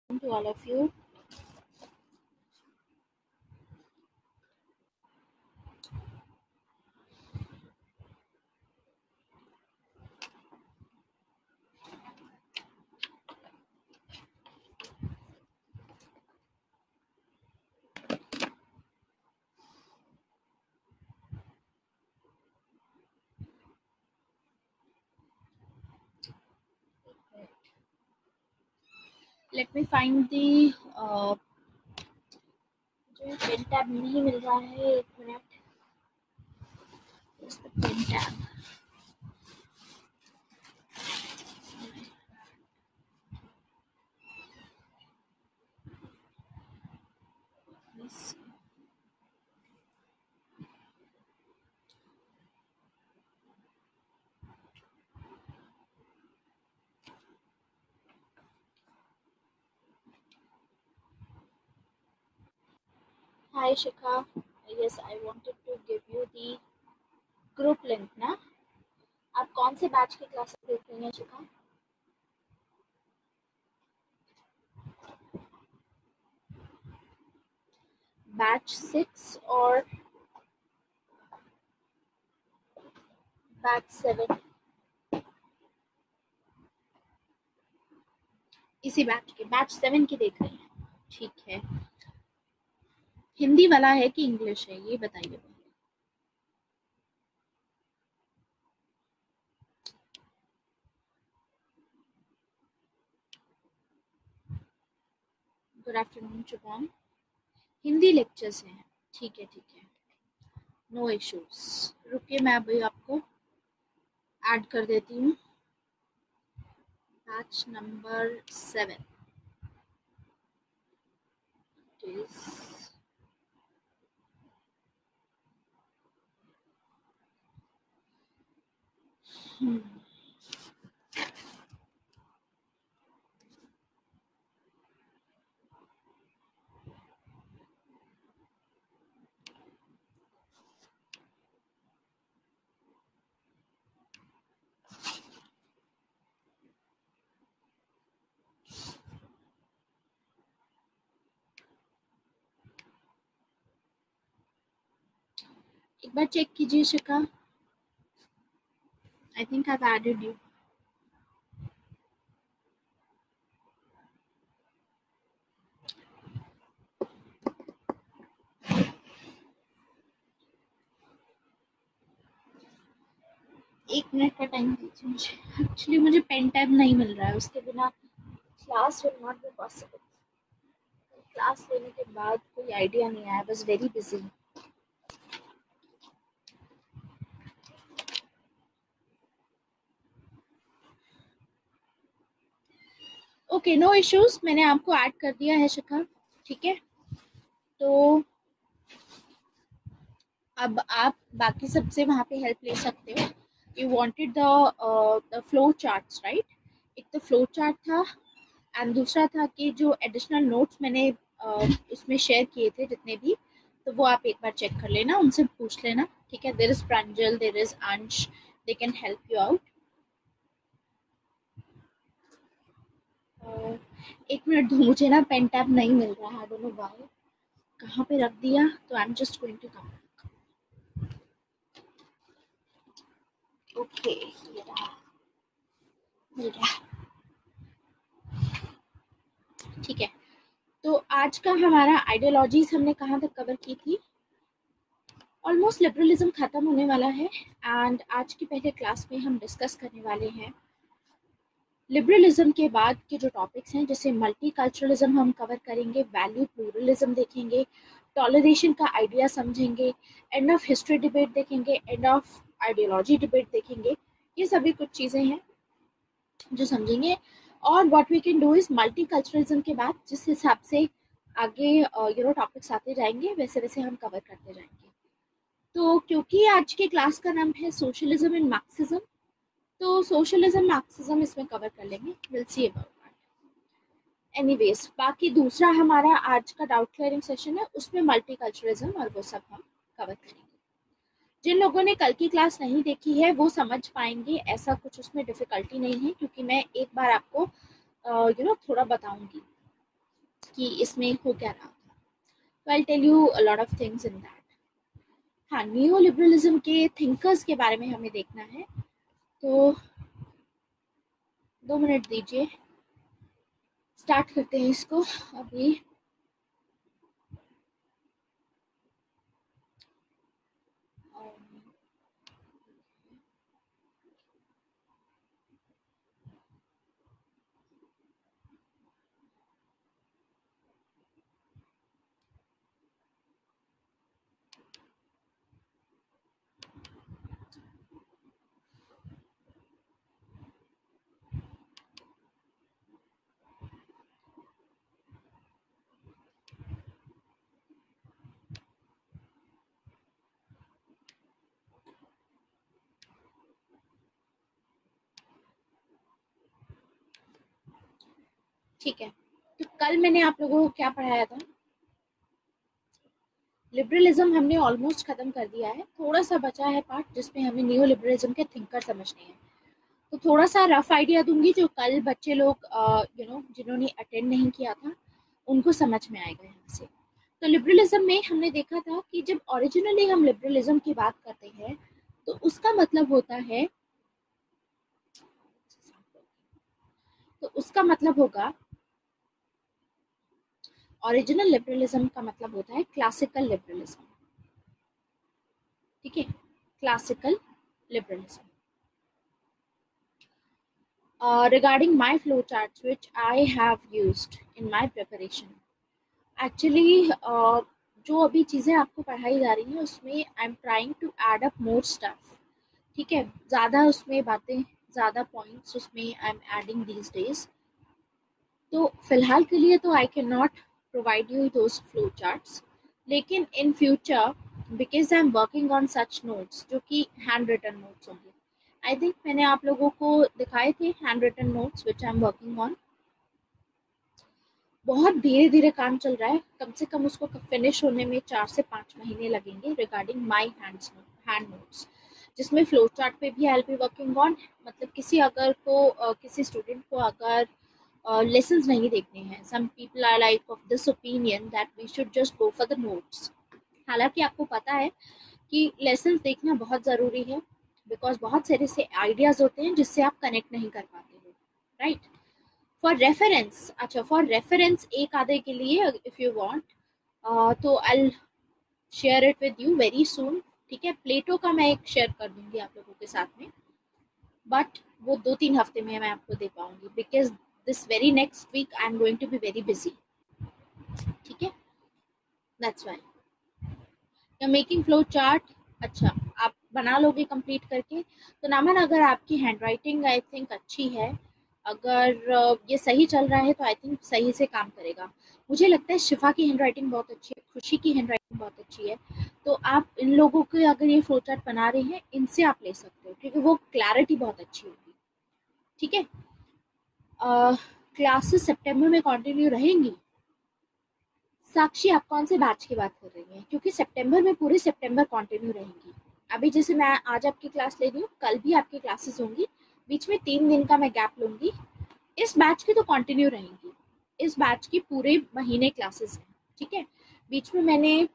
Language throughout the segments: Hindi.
To all of you. Let me find the जो पेन टैब नहीं मिल रहा है, एक minute. The pen tab. Yes. Hi Shikha. Yes, I wanted to give you the group link ना. आप कौन से बैच की क्लास देख रही हैं शिखा? बैच 6 और बैच 7? इसी बैच के बैच 7 की देख रही हैं. ठीक है. हिंदी वाला है कि इंग्लिश है, ये बताइए. Good afternoon Shubham. Hindi lectures हैं. ठीक है, ठीक है. No issues. रुकिए, मैं अभी आपको ऐड कर देती हूँ. बैच नंबर 7 is एक बार चेक कीजिए Shikha. I think I added you. एक मिनट का टाइम दीजिए मुझे. एक्चुअली मुझे पेन टैब नहीं मिल रहा है, उसके बिना class will not be possible. Class लेने के बाद कोई आइडिया नहीं आया. I was very busy. Okay, no issues. मैंने आपको ऐड कर दिया है शिखा. ठीक है, तो अब आप बाकी सबसे वहाँ पे हेल्प ले सकते हो. You wanted the flow charts, right? एक तो फ्लो चार्ट था एंड दूसरा था कि जो एडिशनल नोट्स मैंने उसमें शेयर किए थे जितने भी, तो वो आप एक बार चेक कर लेना, उनसे पूछ लेना. ठीक है. There is Pranjal, there is Ansh, they can help you out. एक मिनट दो मुझे ना. पेन टैब नहीं मिल रहा है. I don't know why. कहाँ पे रख दिया? तो I am just going to come. Okay, ये रहा. मिल रहा. ठीक है. तो आज का हमारा आइडियोलॉजीज हमने कहाँ तक कवर की थी? ऑलमोस्ट लिबरलिज्म खत्म होने वाला है एंड आज की पहले क्लास में हम डिस्कस करने वाले हैं लिबरलिज्म के बाद के जो टॉपिक्स हैं, जैसे मल्टीकल्चरलिज्म हम कवर करेंगे, वैल्यू प्लूरलिज्म देखेंगे, टॉलरेशन का आइडिया समझेंगे, एंड ऑफ हिस्ट्री डिबेट देखेंगे, एंड ऑफ आइडियोलॉजी डिबेट देखेंगे. ये सभी कुछ चीज़ें हैं जो समझेंगे. और what we can do is multiculturalism के बाद जिस हिसाब से आगे टॉपिक्स आते जाएंगे वैसे वैसे हम कवर करते जाएंगे. तो क्योंकि आज के क्लास का नाम है सोशलिज्म एंड मार्क्सिज्म, तो सोशलिज्म मार्क्सिज्म इसमें कवर कर लेंगे. Will see about that. Anyways, बाकी दूसरा हमारा आज का डाउट क्लियरिंग सेशन है, उसमें मल्टीकल्चरलिज्म और वो सब हम कवर करेंगे. जिन लोगों ने कल की क्लास नहीं देखी है वो समझ पाएंगे, ऐसा कुछ उसमें डिफिकल्टी नहीं है, क्योंकि मैं एक बार आपको थोड़ा बताऊंगी. कि इसमें हो क्या रहा था। तो I tell you a lot of things in that. हाँ, न्यू लिबरलिज्म के थिंकर्स के बारे में हमें देखना है, तो 2 मिनट दीजिए, स्टार्ट करते हैं इसको अभी। ठीक है, तो कल मैंने आप लोगों को क्या पढ़ाया था? लिबरलिज्म हमने ऑलमोस्ट खत्म कर दिया है, थोड़ा सा बचा है पार्ट जिसमें हमें न्यू लिबरलिज्म के थिंकर समझने हैं। तो थोड़ा सा रफ आइडिया दूंगी जो कल बच्चे लोग जिन्होंने अटेंड नहीं किया था उनको समझ में आएगा यहाँ से। तो लिबरलिज्म में हमने देखा था कि जब ओरिजिनली हम लिबरलिज्म की बात करते हैं तो उसका मतलब होता है, तो उसका मतलब होगा, ओरिजिनल लिबरलिज्म का मतलब होता है क्लासिकल लिबरलिज्म। ठीक है, classical liberalism. Regarding my flowcharts which I have used in my preparation, actually जो अभी चीज़ें आपको पढ़ाई जा रही हैं उसमें I am trying to add up more stuff. ठीक है, ज़्यादा उसमें बातें, ज़्यादा पॉइंट्स उसमें I am adding these days. तो फिलहाल के लिए तो I can not provide you those flow charts, लेकिन in future because I am working on such notes जो कि हैंड रिटन नोट्स होंगे। आई थिंक मैंने आप लोगों को दिखाए थे hand written notes which I am working on. बहुत धीरे धीरे काम चल रहा है, कम से कम उसको फिनिश होने में 4 से 5 महीने लगेंगे रिगार्डिंग माई हैंड नोट्स, जिसमें फ्लो चार्ट पे भी I will be working on. मतलब किसी अगर को किसी स्टूडेंट को अगर लेसन्स नहीं देखने हैं, some people are like of this opinion that we should just go for the notes. हालांकि आपको पता है कि लेसन्स देखना बहुत ज़रूरी है, बिकॉज बहुत सारे से आइडियाज़ होते हैं जिससे आप कनेक्ट नहीं कर पाते हो, राइट। फॉर रेफरेंस, अच्छा फॉर रेफरेंस एक आधे के लिए इफ़ यू वांट तो I share it with you very soon. ठीक है, प्लेटो का मैं एक शेयर कर दूंगी आप लोगों के साथ में, बट वो 2-3 हफ्ते में मैं आपको दे पाऊंगी because this very next week I am going to be very busy. ठीक है, दैट्स वाई या मेकिंग फ्लो चार्ट। अच्छा, आप बना लोगे कंप्लीट करके तो नामन, अगर आपकी हैंड राइटिंग आई थिंक अच्छी है, अगर ये सही चल रहा है तो आई थिंक सही से काम करेगा। मुझे लगता है शिफा की हैंड राइटिंग बहुत अच्छी है, खुशी की हैंड राइटिंग बहुत अच्छी है, तो आप इन लोगों के अगर ये फ्लो चार्ट बना रहे हैं इनसे आप ले सकते हो क्योंकि वो क्लैरिटी बहुत अच्छी होगी। ठीक है, क्लासेस सितंबर में कंटिन्यू रहेंगी। साक्षी, आप कौन से बैच की बात कर रही हैं? क्योंकि सितंबर में पूरे सितंबर कंटिन्यू रहेंगी। अभी जैसे मैं आज आपकी क्लास ले रही हूँ, कल भी आपकी क्लासेस होंगी, बीच में 3 दिन का मैं गैप लूंगी। इस बैच की तो कंटिन्यू रहेंगी, इस बैच की पूरे महीने क्लासेस हैं। ठीक है, बीच में मैंने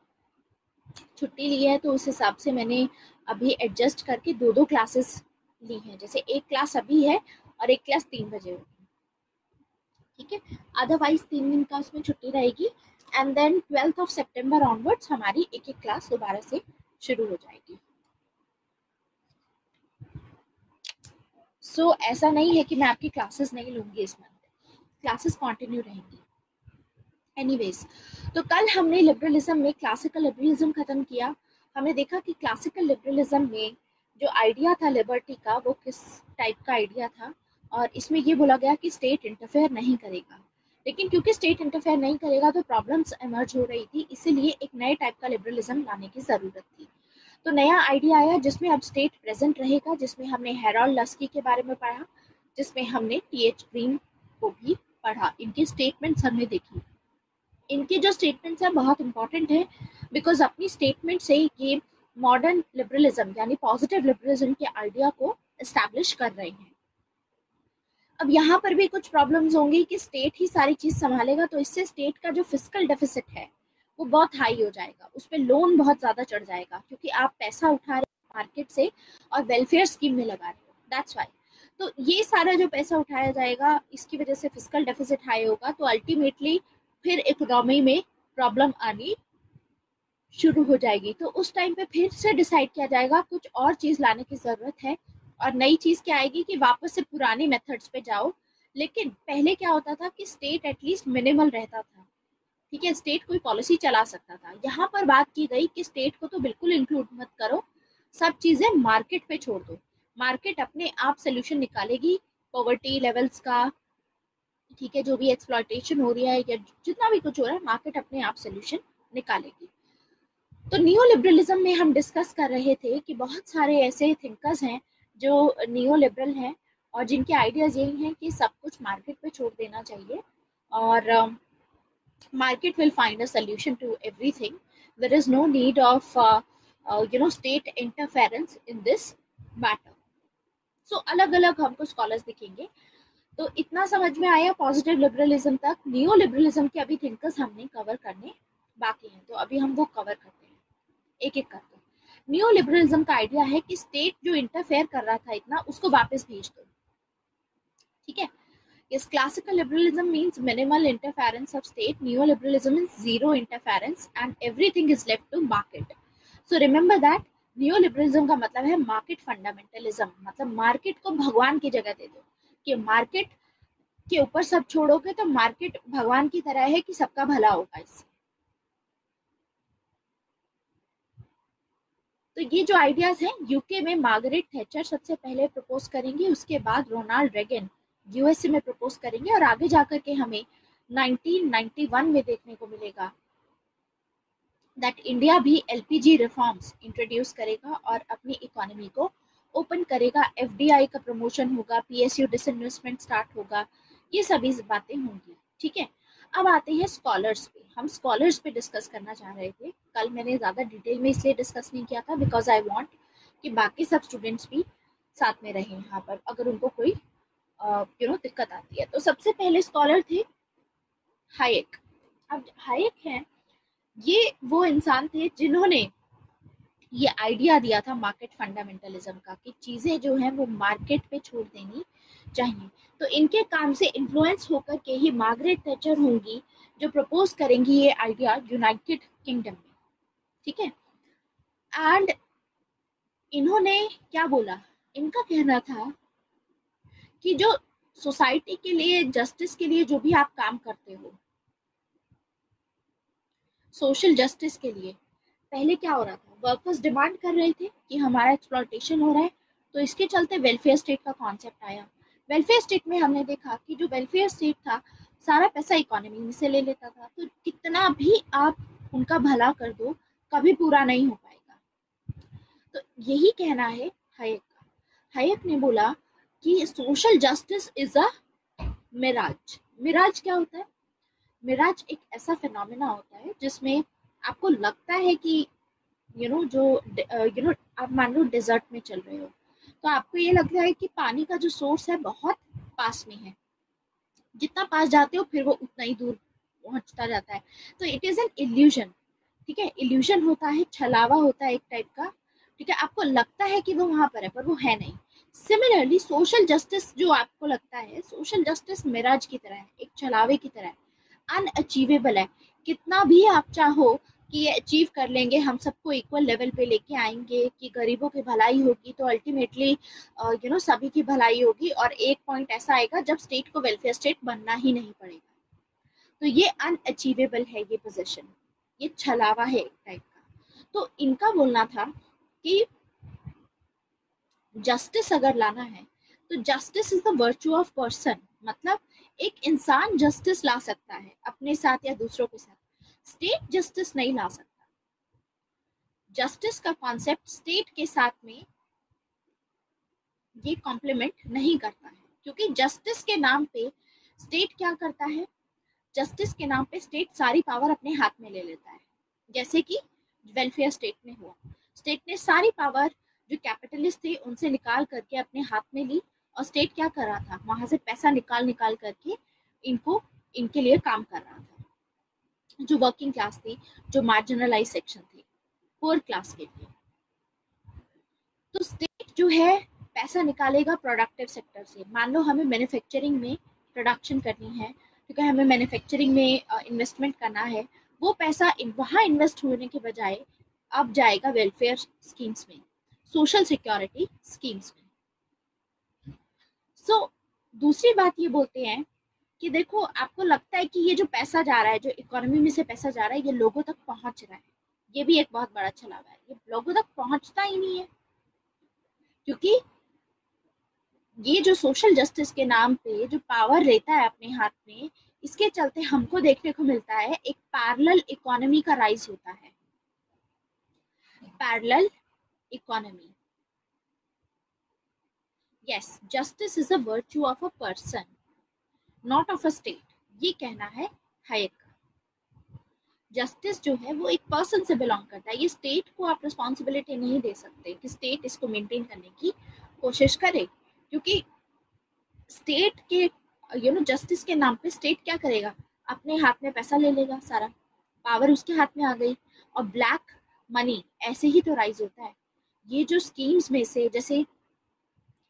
छुट्टी ली है तो उस हिसाब से मैंने अभी एडजस्ट करके 2-2 क्लासेस ली हैं, जैसे एक क्लास अभी है और एक क्लास 3 बजे होगी। ठीक है, अदरवाइज 3 दिन का उसमें छुट्टी रहेगी and then 12th of September onwards हमारी एक एक क्लास दोबारा से शुरू हो जाएगी। सो ऐसा नहीं है कि मैं आपकी क्लासेस नहीं लूंगी, इस मंथ क्लासेस कंटिन्यू रहेंगी। एनीवेज, तो कल हमने लिबरलिज्म में क्लासिकल लिबरलिज्म खत्म किया। हमने देखा कि क्लासिकल लिबरलिज्म में जो आइडिया था लिबर्टी का वो किस टाइप का आइडिया था, और इसमें ये बोला गया कि स्टेट इंटरफेयर नहीं करेगा। लेकिन क्योंकि स्टेट इंटरफेयर नहीं करेगा तो प्रॉब्लम्स इमर्ज हो रही थी, इसीलिए एक नए टाइप का लिबरलिज्म लाने की ज़रूरत थी। तो नया आइडिया आया जिसमें अब स्टेट प्रेजेंट रहेगा, जिसमें हमने हेरोल्ड लस्की के बारे में पढ़ा, जिसमें हमने टी.एच. ग्रीन को भी पढ़ा। इनकी स्टेटमेंट्स हमने देखी। इनके जो स्टेटमेंट्स हैं बहुत इंपॉर्टेंट है बिकॉज अपनी स्टेटमेंट से ये मॉडर्न लिबरलिज्म यानी पॉजिटिव लिबरलिज्म के आइडिया को एस्टैब्लिश कर रहे हैं। अब यहाँ पर भी कुछ प्रॉब्लम्स होंगी कि स्टेट ही सारी चीज संभालेगा, तो इससे स्टेट का जो फिस्कल डेफिसिट है वो बहुत हाई हो जाएगा, उस पर लोन बहुत ज्यादा चढ़ जाएगा, क्योंकि आप पैसा उठा रहे हो मार्केट से और वेलफेयर स्कीम में लगा रहे हो, दैट्स वाई। तो ये सारा जो पैसा उठाया जाएगा, इसकी वजह से फिस्कल डेफिसिट हाई होगा, तो अल्टीमेटली फिर इकोनॉमी में प्रॉब्लम आनी शुरू हो जाएगी। तो उस टाइम पे फिर से डिसाइड किया जाएगा कुछ और चीज लाने की जरूरत है, और नई चीज क्या आएगी कि वापस से पुराने मेथड्स पे जाओ। लेकिन पहले क्या होता था कि स्टेट एटलीस्ट मिनिमल रहता था, ठीक है, स्टेट कोई पॉलिसी चला सकता था। यहाँ पर बात की गई कि स्टेट को तो बिल्कुल इंक्लूड मत करो, सब चीजें मार्केट पे छोड़ दो, मार्केट अपने आप सोल्यूशन निकालेगी पॉवर्टी लेवल्स का, ठीक है, जो भी एक्सप्लॉयटेशन हो रही है या जितना भी कुछ हो रहा है, मार्केट अपने आप सोल्यूशन निकालेगी। तो नियो लिबरलिज्म में हम डिस्कस कर रहे थे कि बहुत सारे ऐसे थिंकर्स हैं जो नियो लिबरल हैं और जिनके आइडियाज यही हैं कि सब कुछ मार्केट पे छोड़ देना चाहिए और market will find a solution to everything. There is no need of state interference in this matter. So अलग अलग हमको स्कॉलर्स दिखेंगे। तो इतना समझ में आया पॉजिटिव लिबरलिज्म तक। नियो लिबरलिज्म के अभी थिंकर्स हमने कवर करने बाकी हैं, तो अभी हम वो कवर करते हैं एक एक करके। नियो लिबरलिज्म का आइडिया है कि स्टेट जो इंटरफेयर कर रहा था इतना, उसको वापस भेज दो, ठीक है। Yes, classical liberalism means minimal interference of state. Neoliberalism is zero interference and everything is left to market. So remember that neoliberalism का मतलब है market fundamentalism, मतलब मार्केट को भगवान की जगह दे दो, कि मार्केट के ऊपर सब छोड़ोगे तो मार्केट भगवान की तरह है कि सबका भला होगा इससे। तो ये जो आइडियाज हैं यूके में मार्गरेट थैचर सबसे पहले प्रपोज करेंगी, उसके बाद रोनाल्ड रेगन यूएसए में प्रपोज करेंगे और आगे जाकर के हमें 1991 में देखने को मिलेगा दैट इंडिया भी एलपीजी रिफॉर्म्स इंट्रोड्यूस करेगा और अपनी इकोनॉमी को ओपन करेगा, एफडीआई का प्रमोशन होगा, पीएसयू डिसइन्वेस्टमेंट स्टार्ट होगा, ये सभी बातें होंगी, ठीक है। अब आते हैं स्कॉलर्स पे। हम स्कॉलर्स पे डिस्कस करना चाह रहे थे, कल मैंने ज़्यादा डिटेल में इसलिए डिस्कस नहीं किया था बिकॉज आई वांट कि बाकी सब स्टूडेंट्स भी साथ में रहें यहाँ पर, अगर उनको कोई दिक्कत आती है। तो सबसे पहले स्कॉलर थे हायेक। अब हायेक हैं, ये वो इंसान थे जिन्होंने ये आइडिया दिया था मार्केट फंडामेंटलिज्म का, कि चीजें जो हैं वो मार्केट पे छोड़ देनी चाहिए। तो इनके काम से इन्फ्लुएंस होकर के ही मार्गरेट थैचर होंगी जो प्रपोज करेंगी ये आइडिया यूनाइटेड किंगडम में, ठीक है। एंड इन्होंने क्या बोला, इनका कहना था कि जो सोसाइटी के लिए, जस्टिस के लिए जो भी आप काम करते हो, सोशल जस्टिस के लिए, पहले क्या हो रहा था, वर्कर्स डिमांड कर रहे थे कि हमारा एक्सप्लॉयटेशन हो रहा है, तो इसके चलते वेलफेयर स्टेट का कॉन्सेप्ट आया। वेलफेयर स्टेट में हमने देखा कि जो वेलफेयर स्टेट था सारा पैसा इकोनॉमी में से ले लेता था, तो कितना भी आप उनका भला कर दो कभी पूरा नहीं हो पाएगा। तो यही कहना है हायेक का। हायेक ने बोला कि social justice is a mirage. Mirage क्या होता है? मिराज एक ऐसा फिनोमेना होता है जिसमें आपको लगता है कि आप मान लो डेजर्ट में चल रहे हो, तो आपको ये लगता है कि पानी का जो सोर्स है बहुत पास में है, जितना पास जाते हो फिर वो उतना ही दूर पहुंचता जाता है। तो इट इज एन इल्यूजन, ठीक है, इल्यूजन होता है, छलावा होता है एक टाइप का, ठीक है। आपको लगता है कि वो वहां पर है पर वो है नहीं। सिमिलरली सोशल जस्टिस जो आपको लगता है, सोशल जस्टिस मिराज की तरह है, एक छलावे की तरह है, अनअचीवेबल है। कितना भी आप चाहो कि ये अचीव कर लेंगे, हम सबको इक्वल लेवल पे लेके आएंगे कि गरीबों की भलाई होगी, तो अल्टीमेटली सभी की भलाई होगी, और एक पॉइंट ऐसा आएगा जब स्टेट को वेलफेयर स्टेट बनना ही नहीं पड़ेगा। तो ये अनअचीवेबल है, ये पोजीशन, ये छलावा है एक टाइप का। तो इनका बोलना था कि जस्टिस अगर लाना है तो justice is the virtue of person, मतलब एक इंसान जस्टिस ला सकता है अपने साथ या दूसरों के साथ, स्टेट जस्टिस नहीं ला सकता। जस्टिस का कॉन्सेप्ट स्टेट के साथ में ये कॉम्प्लीमेंट नहीं करता है, क्योंकि जस्टिस के नाम पे स्टेट क्या करता है, जस्टिस के नाम पे स्टेट सारी पावर अपने हाथ में ले लेता है, जैसे कि वेलफेयर स्टेट में हुआ। स्टेट ने सारी पावर जो कैपिटलिस्ट थे उनसे निकाल करके अपने हाथ में ली, और स्टेट क्या कर रहा था, वहां से पैसा निकाल निकाल करके इनके लिए काम कर रहा था, जो वर्किंग क्लास थी, जो मार्जिनलाइज सेक्शन थी, पुअर क्लास के लिए। तो स्टेट जो है पैसा निकालेगा प्रोडक्टिव सेक्टर से। मान लो हमें मैन्युफैक्चरिंग में प्रोडक्शन करनी है, क्योंकि हमें मैन्युफैक्चरिंग में इन्वेस्टमेंट करना है, वो पैसा वहाँ इन्वेस्ट होने के बजाय अब जाएगा वेलफेयर स्कीम्स में, सोशल सिक्योरिटी स्कीम्स में। सो दूसरी बात ये बोलते हैं कि देखो, आपको लगता है कि ये जो पैसा जा रहा है, जो इकोनॉमी में से पैसा जा रहा है, ये लोगों तक पहुंच रहा है, ये भी एक बहुत बड़ा छलावा है। ये लोगों तक पहुंचता ही नहीं है, क्योंकि ये जो सोशल जस्टिस के नाम पे जो पावर लेता है अपने हाथ में, इसके चलते हमको देखने को मिलता है एक पैरेलल इकोनॉमी का राइज होता है। Parallel economy, yes, justice is a virtue of a person, not of a state, ये कहना है हायक का। जस्टिस जो है वो एक पर्सन से बिलोंग करता है। ये स्टेट को आप रिस्पॉन्सिबिलिटी नहीं दे सकते कि स्टेट इसको मेंटेन करने की कोशिश करे, क्योंकि स्टेट के जस्टिस के नाम पे स्टेट क्या करेगा, अपने हाथ में पैसा ले लेगा, सारा पावर उसके हाथ में आ गई, और ब्लैक मनी ऐसे ही तो राइज होता है। ये जो स्कीम्स में से, जैसे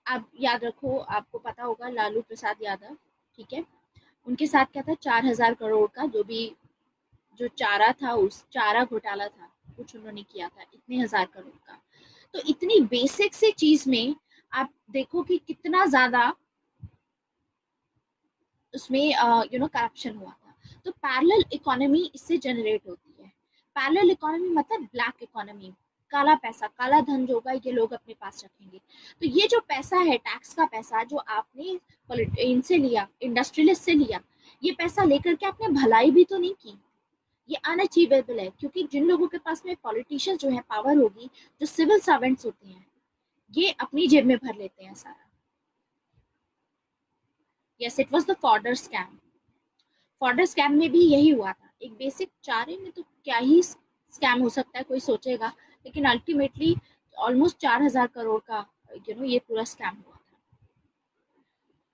आप याद रखो, आपको पता होगा लालू प्रसाद यादव, ठीक है, उनके साथ क्या था, 4,000 करोड़ का जो चारा था, उस चारा घोटाला था, कुछ उन्होंने किया था, इतने 1,000 करोड़ का। तो इतनी बेसिक से चीज में आप देखो कि कितना ज्यादा उसमें करप्शन हुआ था। तो पैरेलल इकोनॉमी इससे जनरेट होती है। पैरेलल इकोनॉमी मतलब ब्लैक इकोनॉमी, काला पैसा, काला धन जो होगा ये लोग अपने पास रखेंगे। तो ये जो पैसा है, टैक्स का पैसा जो आपने इनसे लिया, इंडस्ट्रियलिस्ट से लिया, ये पैसा लेकर के आपने भलाई भी तो नहीं की, ये अनअचीवेबल है। क्योंकि जिन लोगों के पास में पॉलिटिशियंस जो है पावर होगी, जो सिविल सर्वेंट्स होते हैं, ये अपनी जेब में भर लेते हैं सारा। Yes, it was the fodder scam. Fodder scam में भी यही हुआ था। एक बेसिक चारे में तो क्या ही स्कैम हो सकता है, कोई सोचेगा, लेकिन अल्टीमेटली ऑलमोस्ट 4,000 करोड़ का ये पूरा स्कैम हुआ था।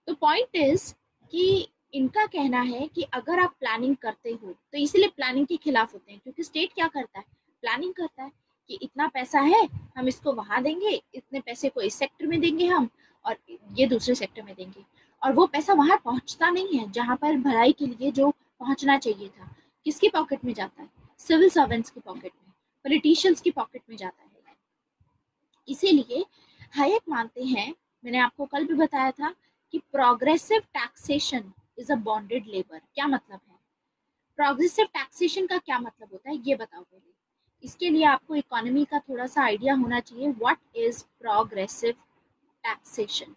तो पॉइंट इज कि इनका कहना है कि अगर आप प्लानिंग करते हो, तो इसीलिए प्लानिंग के खिलाफ होते हैं, क्योंकि स्टेट क्या करता है, प्लानिंग करता है कि इतना पैसा है, हम इसको वहां देंगे, इतने पैसे को इस सेक्टर में देंगे हम, और ये दूसरे सेक्टर में देंगे, और वो पैसा वहां पहुंचता नहीं है जहां पर भलाई के लिए जो पहुंचना चाहिए था। किसकी पॉकेट में जाता है, सिविल सर्वेंट्स की पॉकेट में, पॉलिटिशियंस की पॉकेट में जाता है। इसीलिए हायक मानते हैं, मैंने आपको कल भी बताया था, कि progressive taxation is a bonded labour. क्या मतलब है प्रोग्रेसिव टैक्सेशन का, क्या मतलब होता है ये बताओ पहले। इसके लिए आपको इकोनॉमी का थोड़ा सा आइडिया होना चाहिए। What is progressive taxation?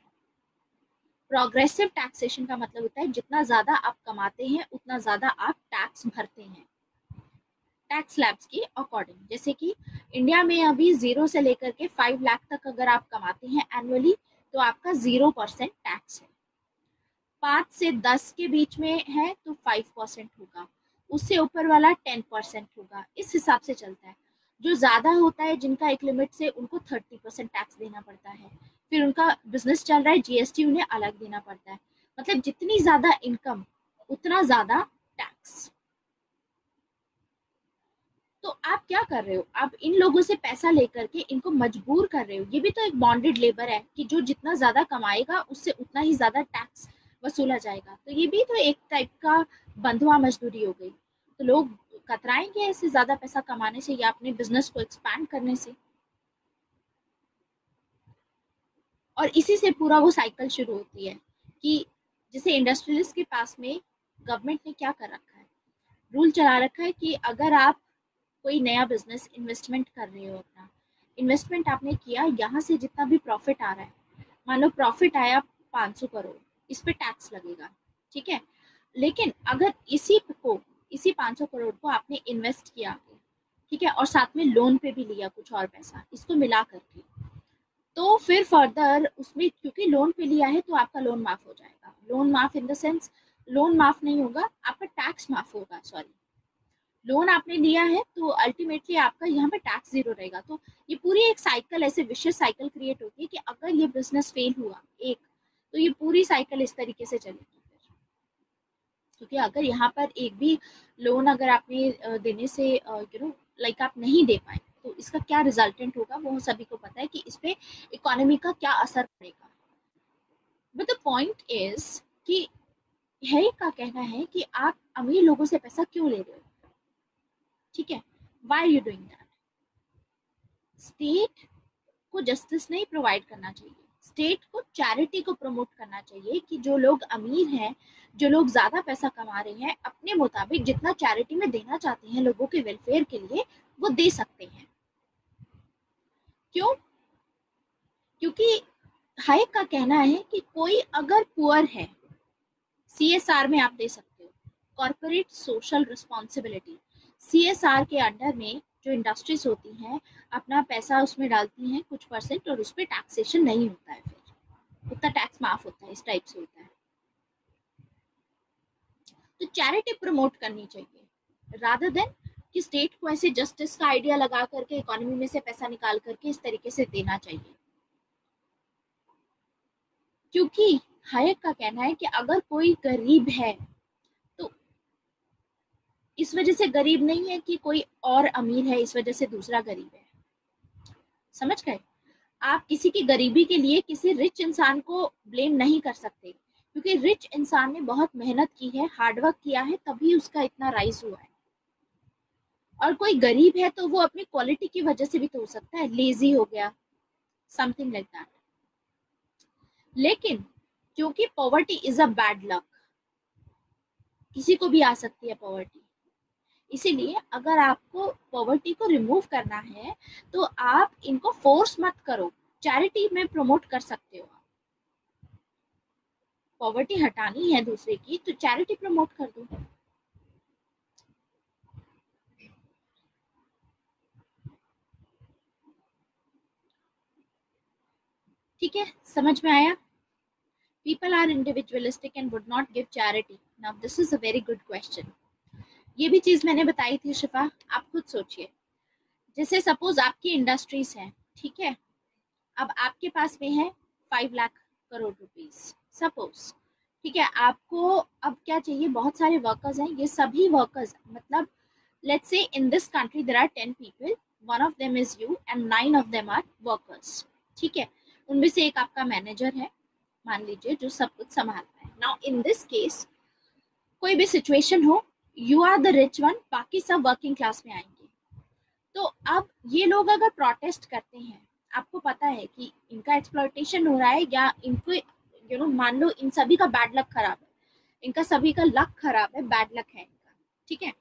Progressive taxation का मतलब होता है जितना ज्यादा आप कमाते हैं उतना ज्यादा आप टैक्स भरते हैं, टैक्स स्लैब्स के अकॉर्डिंग। जैसे कि इंडिया में अभी 0 से लेकर के 5 लाख तक अगर आप कमाते हैं एनुअली, तो आपका 0% टैक्स है। 5 से 10 के बीच में है तो 5% होगा, उससे ऊपर वाला 10% होगा, इस हिसाब से चलता है। जो ज्यादा होता है, जिनका एक लिमिट से, उनको 30% टैक्स देना पड़ता है। फिर उनका बिजनेस चल रहा है, जीएसटी उन्हें अलग देना पड़ता है। मतलब जितनी ज्यादा इनकम उतना ज्यादा टैक्स। तो आप क्या कर रहे हो, आप इन लोगों से पैसा लेकर के इनको मजबूर कर रहे हो। ये भी तो एक बॉन्डेड लेबर है कि जो जितना ज्यादा कमाएगा उससे उतना ही ज्यादा टैक्स वसूला जाएगा। तो ये भी तो एक टाइप का बंधुआ मजदूरी हो गई। तो लोग कतराएंगे ऐसे ज्यादा पैसा कमाने से या अपने बिजनेस को एक्सपैंड करने से, और इसी से पूरा वो साइकिल शुरू होती है कि जैसे इंडस्ट्रियलिस्ट के पास में गवर्नमेंट ने क्या कर रखा है, रूल चला रखा है कि अगर आप कोई नया बिजनेस इन्वेस्टमेंट कर रहे हो, अपना इन्वेस्टमेंट आपने किया, यहाँ से जितना भी प्रॉफिट आ रहा है, मान लो प्रॉफिट आया 500 करोड़, इस पे टैक्स लगेगा, ठीक है। लेकिन अगर इसी 500 करोड़ को आपने इन्वेस्ट किया, ठीक है, और साथ में लोन पे भी लिया कुछ और पैसा, इसको मिला करके, तो फिर फर्दर उसमें, क्योंकि लोन पे लिया है तो आपका लोन माफ हो जाएगा। लोन माफ इन द सेंस, लोन माफ नहीं होगा, आपका टैक्स माफ होगा, सॉरी। लोन आपने लिया है तो अल्टीमेटली आपका यहाँ पे टैक्स 0 रहेगा। तो ये पूरी एक साइकिल, ऐसे विशेष साइकिल क्रिएट होती है कि अगर ये बिजनेस फेल हुआ एक, तो ये पूरी साइकिल इस तरीके से चलेगी फिर, क्योंकि अगर यहाँ पर एक भी लोन अगर आपने देने से लाइक आप नहीं दे पाए तो इसका क्या रिजल्टेंट होगा वो सभी को पता है कि इस पे इकोनॉमी का क्या असर पड़ेगा। बट द पॉइंट इज कि है का कहना है कि आप अमीर लोगों से पैसा क्यों ले रहे हो, ठीक है, why are you doing that. State को जस्टिस नहीं प्रोवाइड करना चाहिए, स्टेट को चैरिटी को प्रमोट करना चाहिए कि जो लोग अमीर हैं, जो लोग ज्यादा पैसा कमा रहे हैं, अपने मुताबिक जितना चैरिटी में देना चाहते हैं लोगों के वेलफेयर के लिए वो दे सकते हैं। क्यों? क्योंकि हाइक का कहना है कि कोई अगर पुअर है, CSR में आप दे सकते हो, कॉर्पोरेट सोशल रिस्पॉन्सिबिलिटी, CSR के अंडर में जो इंडस्ट्रीज होती हैं अपना पैसा उसमें डालती हैं कुछ परसेंट और उस पर टैक्सेशन नहीं होता है, फिर उतना टैक्स माफ होता है, इस टाइप से होता है। तो चैरिटी प्रमोट करनी चाहिए रादर देन कि स्टेट को ऐसे जस्टिस का आइडिया लगा करके इकोनॉमी में से पैसा निकाल करके इस तरीके से देना चाहिए। क्योंकि हायक का कहना है कि अगर कोई गरीब है तो इस वजह से गरीब नहीं है कि कोई और अमीर है इस वजह से दूसरा गरीब है। समझ गए? आप किसी की गरीबी के लिए किसी रिच इंसान को ब्लेम नहीं कर सकते, क्योंकि रिच इंसान ने बहुत मेहनत की है, हार्डवर्क किया है, तभी उसका इतना राइज हुआ है। और कोई गरीब है तो वो अपनी क्वालिटी की वजह से भी तो हो सकता है, लेजी हो गया, समथिंग लाइक दैट। लेकिन क्योंकि poverty is a bad luck, किसी को भी आ सकती है पॉवर्टी, इसीलिए अगर आपको पॉवर्टी को रिमूव करना है तो आप इनको फोर्स मत करो, चैरिटी में प्रमोट कर सकते हो। पॉवर्टी हटानी है दूसरे की तो चैरिटी प्रमोट कर दो। ठीक है, समझ में आया? People are individualistic and would not give charity. Now this is a very good question. ये भी चीज मैंने बताई थी शिफा, आप खुद सोचिए। जैसे सपोज आपकी इंडस्ट्रीज हैं, ठीक है, अब आपके पास में है 5 लाख करोड़ रुपीस सपोज, ठीक है, आपको अब क्या चाहिए, बहुत सारे वर्कर्स हैं, ये सभी वर्कर्स मतलब let's say in this country there are 10 people, one of them is you and 9 of them are workers, ठीक है, उनमें से एक आपका मैनेजर है मान लीजिए जो सब कुछ संभालता है। नाउ इन दिस केस कोई भी सिचुएशन हो, you are the rich one, बाकी सब वर्किंग क्लास में आएंगे। तो अब ये लोग अगर प्रोटेस्ट करते हैं, आपको पता है कि इनका एक्सप्लॉयटेशन हो रहा है या इनको मान लो इन सभी का बैड लक खराब है, इनका सभी का लक खराब है, बैड लक है इनका, ठीक है।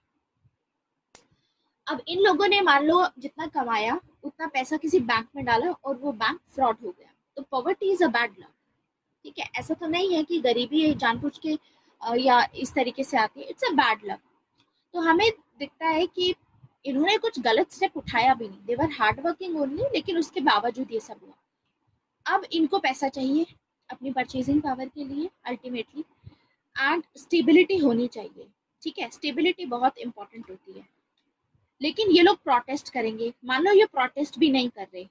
अब इन लोगों ने मान लो जितना कमाया उतना पैसा किसी बैंक में डाला और वो बैंक फ्रॉड हो गया, तो poverty is a bad luck, ठीक है। ऐसा तो नहीं है कि गरीबी जानबूझ के या इस तरीके से आती है, इट्स अ बैड लक। तो हमें दिखता है कि इन्होंने कुछ गलत स्टेप उठाया भी नहीं, देवर हार्ड वर्किंग ओनली, लेकिन उसके बावजूद ये सब हुआ। अब इनको पैसा चाहिए अपनी परचेजिंग पावर के लिए अल्टीमेटली, एंड स्टेबिलिटी होनी चाहिए, ठीक है, स्टेबिलिटी बहुत इंपॉर्टेंट होती है। लेकिन ये लोग प्रोटेस्ट करेंगे, मान लो ये प्रोटेस्ट भी नहीं कर रहे,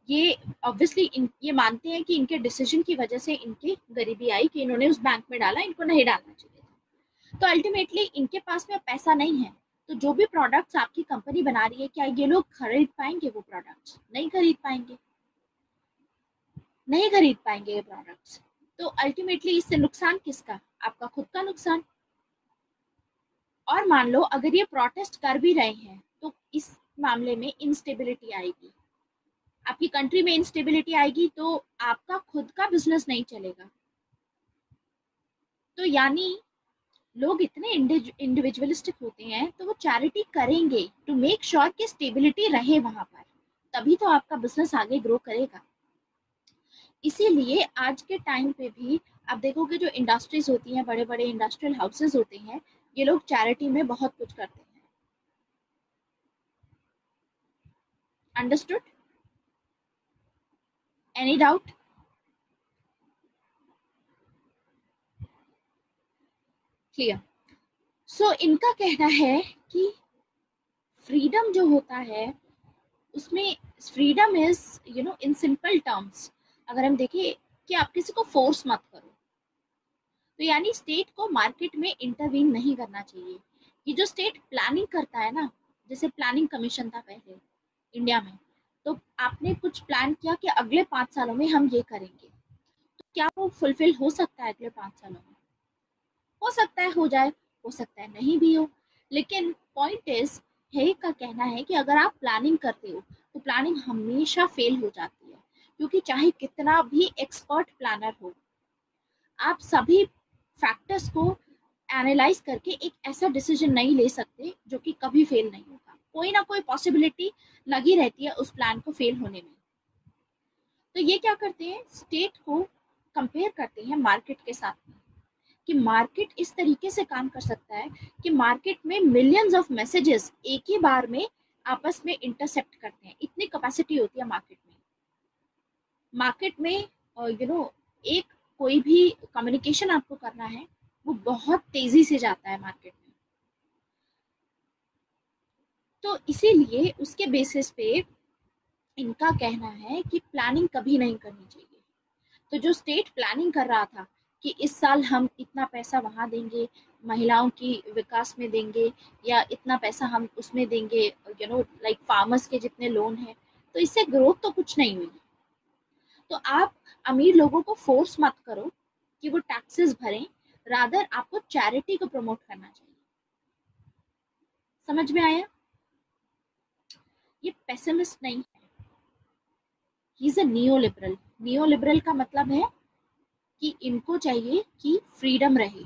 ये ऑब्वियसली ये मानते हैं कि इनके डिसीजन की वजह से इनकी गरीबी आई कि इन्होंने उस बैंक में डाला, इनको नहीं डालना चाहिए था। तो अल्टीमेटली इनके पास में पैसा नहीं है, तो जो भी प्रोडक्ट्स आपकी कंपनी बना रही है, क्या ये लोग खरीद पाएंगे? वो प्रोडक्ट्स नहीं खरीद पाएंगे, नहीं खरीद पाएंगे ये प्रोडक्ट्स। तो अल्टीमेटली इससे नुकसान किसका? आपका खुद का नुकसान। और मान लो अगर ये प्रोटेस्ट कर भी रहे हैं तो इस मामले में इंस्टेबिलिटी आएगी, आपकी कंट्री में इंस्टेबिलिटी आएगी, तो आपका खुद का बिजनेस नहीं चलेगा। तो यानी लोग इतने इंडिविजुअलिस्टिक होते हैं तो वो चैरिटी करेंगे टू मेक श्योर कि स्टेबिलिटी रहे वहां पर, तभी तो आपका बिजनेस आगे ग्रो करेगा। इसीलिए आज के टाइम पे भी आप देखोगे जो इंडस्ट्रीज होती हैं, बड़े बड़े इंडस्ट्रियल हाउसेज होते हैं, ये लोग चैरिटी में बहुत कुछ करते हैं। अंडरस्टूड? Any doubt? क्लियर? सो इनका कहना है कि फ्रीडम जो होता है उसमें freedom is in simple terms, अगर हम देखें कि आप किसी को फोर्स मत करो। तो यानी स्टेट को मार्केट में इंटरवीन नहीं करना चाहिए। ये जो स्टेट प्लानिंग करता है ना, जैसे प्लानिंग कमीशन था पहले इंडिया में, तो आपने कुछ प्लान किया कि अगले 5 सालों में हम ये करेंगे, तो क्या वो फुलफिल हो सकता है अगले 5 सालों में? हो सकता है हो जाए, हो सकता है नहीं भी हो। लेकिन पॉइंट इज है का कहना है कि अगर आप प्लानिंग करते हो तो प्लानिंग हमेशा फेल हो जाती है, क्योंकि चाहे कितना भी एक्सपर्ट प्लानर हो, आप सभी फैक्टर्स को एनालाइज करके एक ऐसा डिसीजन नहीं ले सकते जो कि कभी फेल नहीं होगा। कोई ना कोई पॉसिबिलिटी लगी रहती है उस प्लान को फेल होने में। तो ये क्या करते हैं, स्टेट को कंपेयर करते हैं मार्केट के साथ में, कि मार्केट इस तरीके से काम कर सकता है कि मार्केट में मिलियंस ऑफ मैसेजेस एक ही बार में आपस में इंटरसेप्ट करते हैं। इतनी कैपेसिटी होती है मार्केट में। मार्केट में एक कोई भी कम्युनिकेशन आपको करना है वो बहुत तेजी से जाता है मार्केट में। तो इसीलिए उसके बेसिस पे इनका कहना है कि प्लानिंग कभी नहीं करनी चाहिए। तो जो स्टेट प्लानिंग कर रहा था कि इस साल हम इतना पैसा वहां देंगे, महिलाओं की विकास में देंगे, या इतना पैसा हम उसमें देंगे, लाइक फार्मर्स के जितने लोन हैं, तो इससे ग्रोथ तो कुछ नहीं हुई। तो आप अमीर लोगों को फोर्स मत करो कि वो टैक्सेस भरें, रादर आपको चैरिटी को प्रमोट करना चाहिए। समझ में आया? ये पेसिमिस्ट नहीं है, ही इज अ नियोलिबरल। नियोलिबरल का मतलब है कि इनको चाहिए कि फ्रीडम रहे,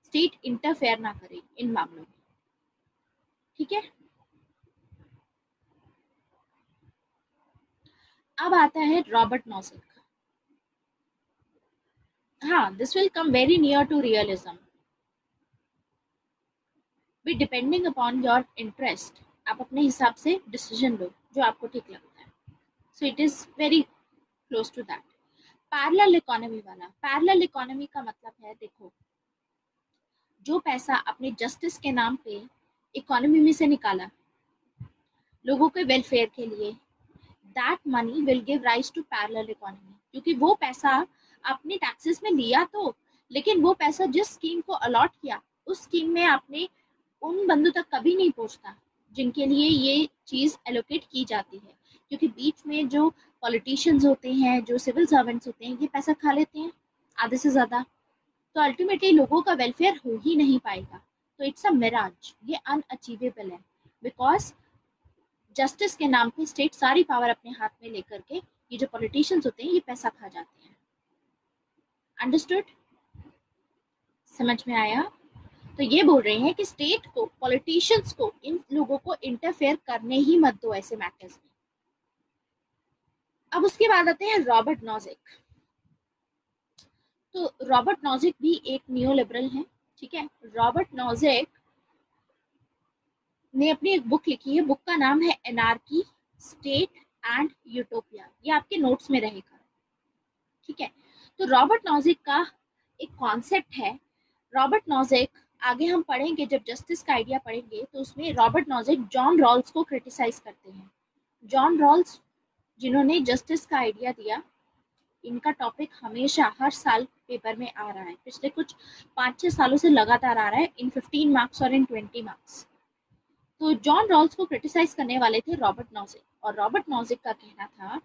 स्टेट इंटरफेयर ना करे इन मामलों में। ठीक है, अब आता है रॉबर्ट नॉजिक। हाँ, this will come very near to realism, be depending upon your interest. आप अपने हिसाब से डिसीजन लो जो आपको ठीक लगता है। So it is very close to that. Parallel economy वाला, पैरेलल इकोनॉमी का मतलब है, देखो, जो पैसा अपने जस्टिस के नाम पे इकोनॉमी में से निकाला लोगों के वेलफेयर के लिए, that money will give rise to parallel economy. क्योंकि वो पैसा आपने टैक्सेस में लिया तो, लेकिन वो पैसा जिस स्कीम को अलॉट किया उस स्कीम में आपने उन बंदों तक कभी नहीं पहुंचता जिनके लिए ये चीज एलोकेट की जाती है। क्योंकि बीच में जो पॉलिटिशियंस होते हैं, जो सिविल सर्वेंट्स होते हैं, ये पैसा खा लेते हैं आधे से ज्यादा। तो अल्टीमेटली लोगों का वेलफेयर हो ही नहीं पाएगा। तो इट्स अ मिराज, ये अनअचीवेबल है, बिकॉज जस्टिस के नाम पे स्टेट सारी पावर अपने हाथ में लेकर के ये जो पॉलिटिशियंस होते हैं ये पैसा खा जाते हैं। अंडरस्टूड? समझ में आया? तो ये बोल रहे हैं कि स्टेट को, पॉलिटिशियंस को, इन लोगों को इंटरफेयर करने ही मत दो ऐसे मैटर्स में। अब उसके बाद आते हैं रॉबर्ट नॉजिक। तो रॉबर्ट नॉजिक भी एक नियो लिबरल है। ठीक है, रॉबर्ट नॉजिक ने अपनी एक बुक लिखी है, बुक का नाम है एनार्की, स्टेट एंड यूटोपिया। ये आपके नोट्स में रहेगा। ठीक है, तो रॉबर्ट नॉजिक का एक कॉन्सेप्ट है। रॉबर्ट नॉजिक आगे हम पढ़ेंगे, जब जस्टिस का आइडिया पढ़ेंगे तो उसमें रॉबर्ट नॉजिक जॉन रॉल्स को क्रिटिसाइज करते हैं। जॉन रॉल्स जिन्होंने जस्टिस का आइडिया दिया, इनका टॉपिक हमेशा हर साल पेपर में आ रहा है, पिछले कुछ 5-6 सालों से लगातार आ रहा है, इन 15 मार्क्स और इन 20 मार्क्स। तो जॉन रॉल्स को क्रिटिसाइज करने वाले थे रॉबर्ट नॉजिक, और रॉबर्ट नॉजिक का कहना था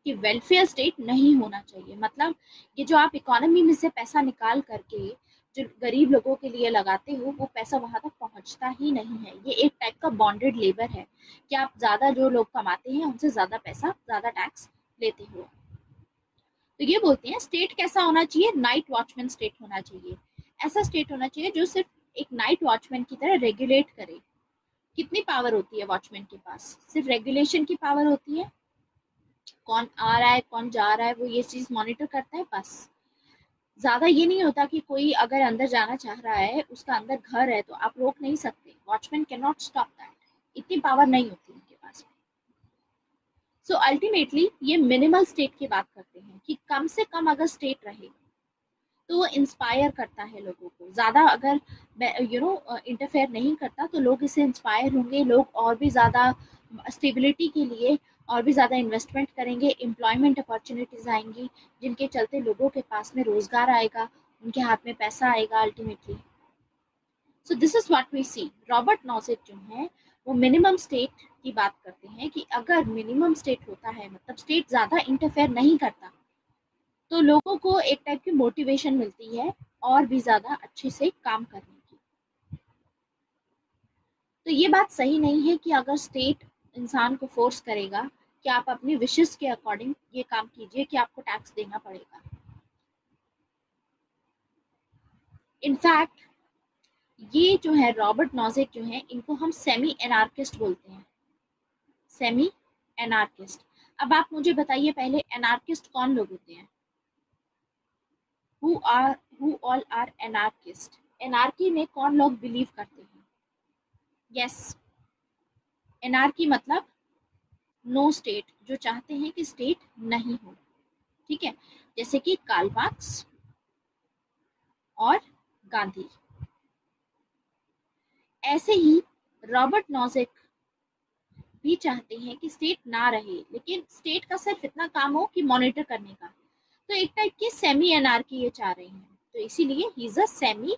कि वेलफेयर स्टेट नहीं होना चाहिए। मतलब ये जो आप इकोनॉमी में से पैसा निकाल करके जो गरीब लोगों के लिए लगाते हो, वो पैसा वहां तक पहुंचता ही नहीं है। ये एक टाइप का बॉन्डेड लेबर है कि आप ज्यादा जो लोग कमाते हैं उनसे ज्यादा पैसा, ज्यादा टैक्स लेते हो। तो ये बोलते हैं स्टेट कैसा होना चाहिए, नाइट वॉचमैन स्टेट होना चाहिए। ऐसा स्टेट होना चाहिए जो सिर्फ एक नाइट वॉचमैन की तरह रेगुलेट करे। कितनी पावर होती है वॉचमैन के पास? सिर्फ रेगुलेशन की पावर होती है। कौन आ रहा है, कौन जा रहा है, वो ये चीज मॉनिटर करता है बस। ज्यादा ये नहीं होता कि कोई अगर अंदर जाना चाह रहा है, उसका अंदर घर है, तो आप रोक नहीं सकते। Watchman can not stop that. इतनी पावर नहीं होती उनके पास। सो अल्टीमेटली ये मिनिमल स्टेट की बात करते हैं कि कम से कम अगर स्टेट रहे तो वो इंस्पायर करता है लोगों को। ज्यादा अगर इंटरफेयर नहीं करता तो लोग इससे इंस्पायर होंगे, लोग और भी ज्यादा स्टेबिलिटी के लिए और भी ज़्यादा इन्वेस्टमेंट करेंगे, एम्प्लॉयमेंट अपॉर्चुनिटीज़ आएंगी, जिनके चलते लोगों के पास में रोज़गार आएगा, उनके हाथ में पैसा आएगा ultimately. So this is what we see. Robert Nozick जो है वो मिनिमम स्टेट की बात करते हैं कि अगर मिनिमम स्टेट होता है, मतलब स्टेट ज़्यादा इंटरफेयर नहीं करता, तो लोगों को एक टाइप की मोटिवेशन मिलती है और भी ज़्यादा अच्छे से काम करने की। तो ये बात सही नहीं है कि अगर स्टेट इंसान को फोर्स करेगा कि आप अपनी विशेस के अकॉर्डिंग ये काम कीजिए कि आपको टैक्स देना पड़ेगा। इनफैक्ट ये जो है रॉबर्ट नॉसेट जो है, इनको हम सेमी एनार्किस्ट बोलते हैं, सेमी एनार्किस्ट। अब आप मुझे बताइए पहले, एनार्किस्ट कौन लोग होते हैं? who all are anarchist? Anarchy में कौन लोग बिलीव करते हैं? यस, एनार्की मतलब नो स्टेट, जो चाहते हैं कि स्टेट नहीं हो। ठीक है, जैसे कि कार्ल मार्क्स और गांधी। ऐसे ही रॉबर्ट नॉसेट भी चाहते हैं कि स्टेट ना रहे, लेकिन स्टेट का सिर्फ इतना काम हो कि मॉनिटर करने का। तो एक टाइप की सेमी एनार्की ये चाह रहे हैं, तो इसीलिए he is a semi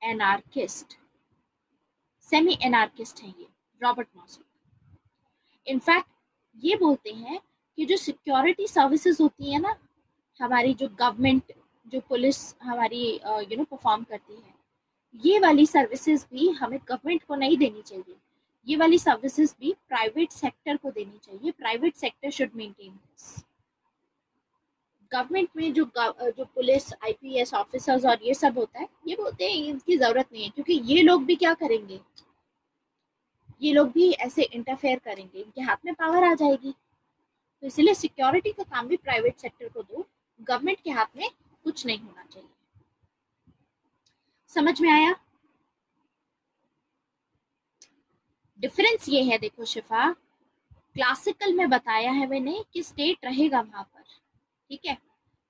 anarchist. Semi anarchist है ये रॉबर्ट नॉसेट। इनफैक्ट ये बोलते हैं कि जो सिक्योरिटी सर्विसेज होती है ना, हमारी जो गवर्नमेंट, जो पुलिस हमारी परफॉर्म करती है, ये वाली सर्विसेज भी हमें गवर्नमेंट को नहीं देनी चाहिए, ये वाली सर्विसेज भी प्राइवेट सेक्टर को देनी चाहिए। Private sector should maintain this. Government में जो पुलिस, आईपीएस ऑफिसर्स और ये सब होता है, ये बोलते हैं इनकी जरूरत नहीं है, क्योंकि ये लोग भी क्या करेंगे, ये लोग भी ऐसे इंटरफेयर करेंगे, इनके हाथ में पावर आ जाएगी। तो इसलिए सिक्योरिटी का काम भी प्राइवेट सेक्टर को दो, गवर्नमेंट के हाथ में कुछ नहीं होना चाहिए। समझ में आया? डिफरेंस ये है, देखो शिफा, क्लासिकल में बताया है मैंने कि स्टेट रहेगा वहां पर, ठीक है,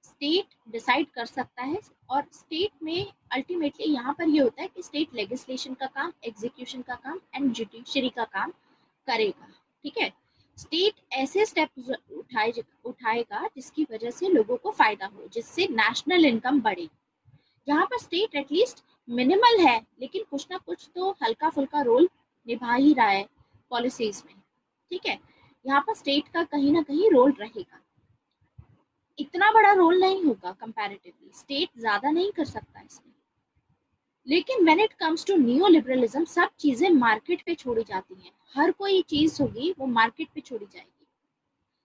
स्टेट डिसाइड कर सकता है, और स्टेट में अल्टीमेटली यहाँ पर ये होता है कि स्टेट लेजिस्लेशन का काम, एग्जीक्यूशन का काम एंड जुडिशरी का काम करेगा। ठीक है, स्टेट ऐसे स्टेप्स उठाएगा जिसकी वजह से लोगों को फायदा हो, जिससे नेशनल इनकम बढ़े। यहाँ पर स्टेट एटलीस्ट मिनिमल है, लेकिन कुछ ना कुछ तो हल्का फुल्का रोल निभा ही रहा है पॉलिसीज में। ठीक है, यहाँ पर स्टेट का कहीं ना कहीं रोल रहेगा, इतना बड़ा रोल नहीं होगा कंपैरेटिवली, स्टेट ज्यादा नहीं कर सकता इसमें। लेकिन when it comes to neo liberalism, सब चीजें मार्केट पे छोड़ी जाती हैं, हर कोई चीज होगी वो मार्केट पे छोड़ी जाएगी।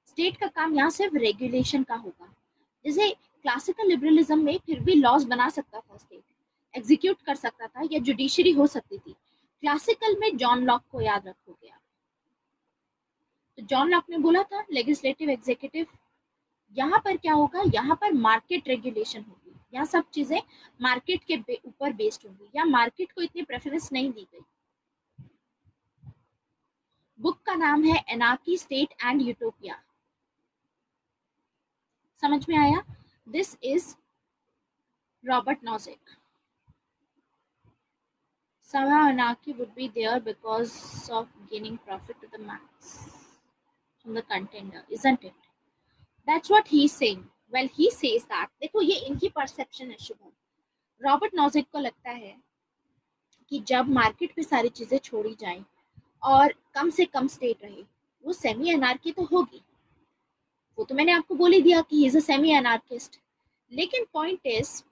स्टेट का काम यहाँ सिर्फ रेगुलेशन का होगा। जैसे क्लासिकल लिबरलिज्म में फिर भी लॉज बना सकता था स्टेट, एग्जीक्यूट कर सकता था, या जुडिशरी हो सकती थी। क्लासिकल में जॉन लॉक को याद रखोगे आप, तो जॉन लॉक ने बोला था लेजिस्लेटिव एग्जीक्यूटिव। यहाँ पर क्या होगा, यहाँ पर मार्केट रेगुलेशन होगी, यहाँ सब चीजें मार्केट के ऊपर बेस्ड होंगी, या मार्केट को इतनी प्रेफरेंस नहीं दी गई। बुक का नाम है एनार्की, स्टेट एंड यूटोपिया। समझ में आया? This is Robert Nozick. Somehow anarchy would be there because of gaining profit to the max from the contender, isn't it? That's what he's saying. Well, he says that, देखो ये इनकी परसेप्शन है शुभम। रॉबर्ट नॉसेट को लगता है कि जब मार्केट पे सारी चीजें छोड़ी जाएं और कम से कम स्टेट रहे, वो सेमी एनार्की तो होगी, वो तो मैंने आपको बोल ही दिया कि he is a semi anarchist. लेकिन पॉइंट इज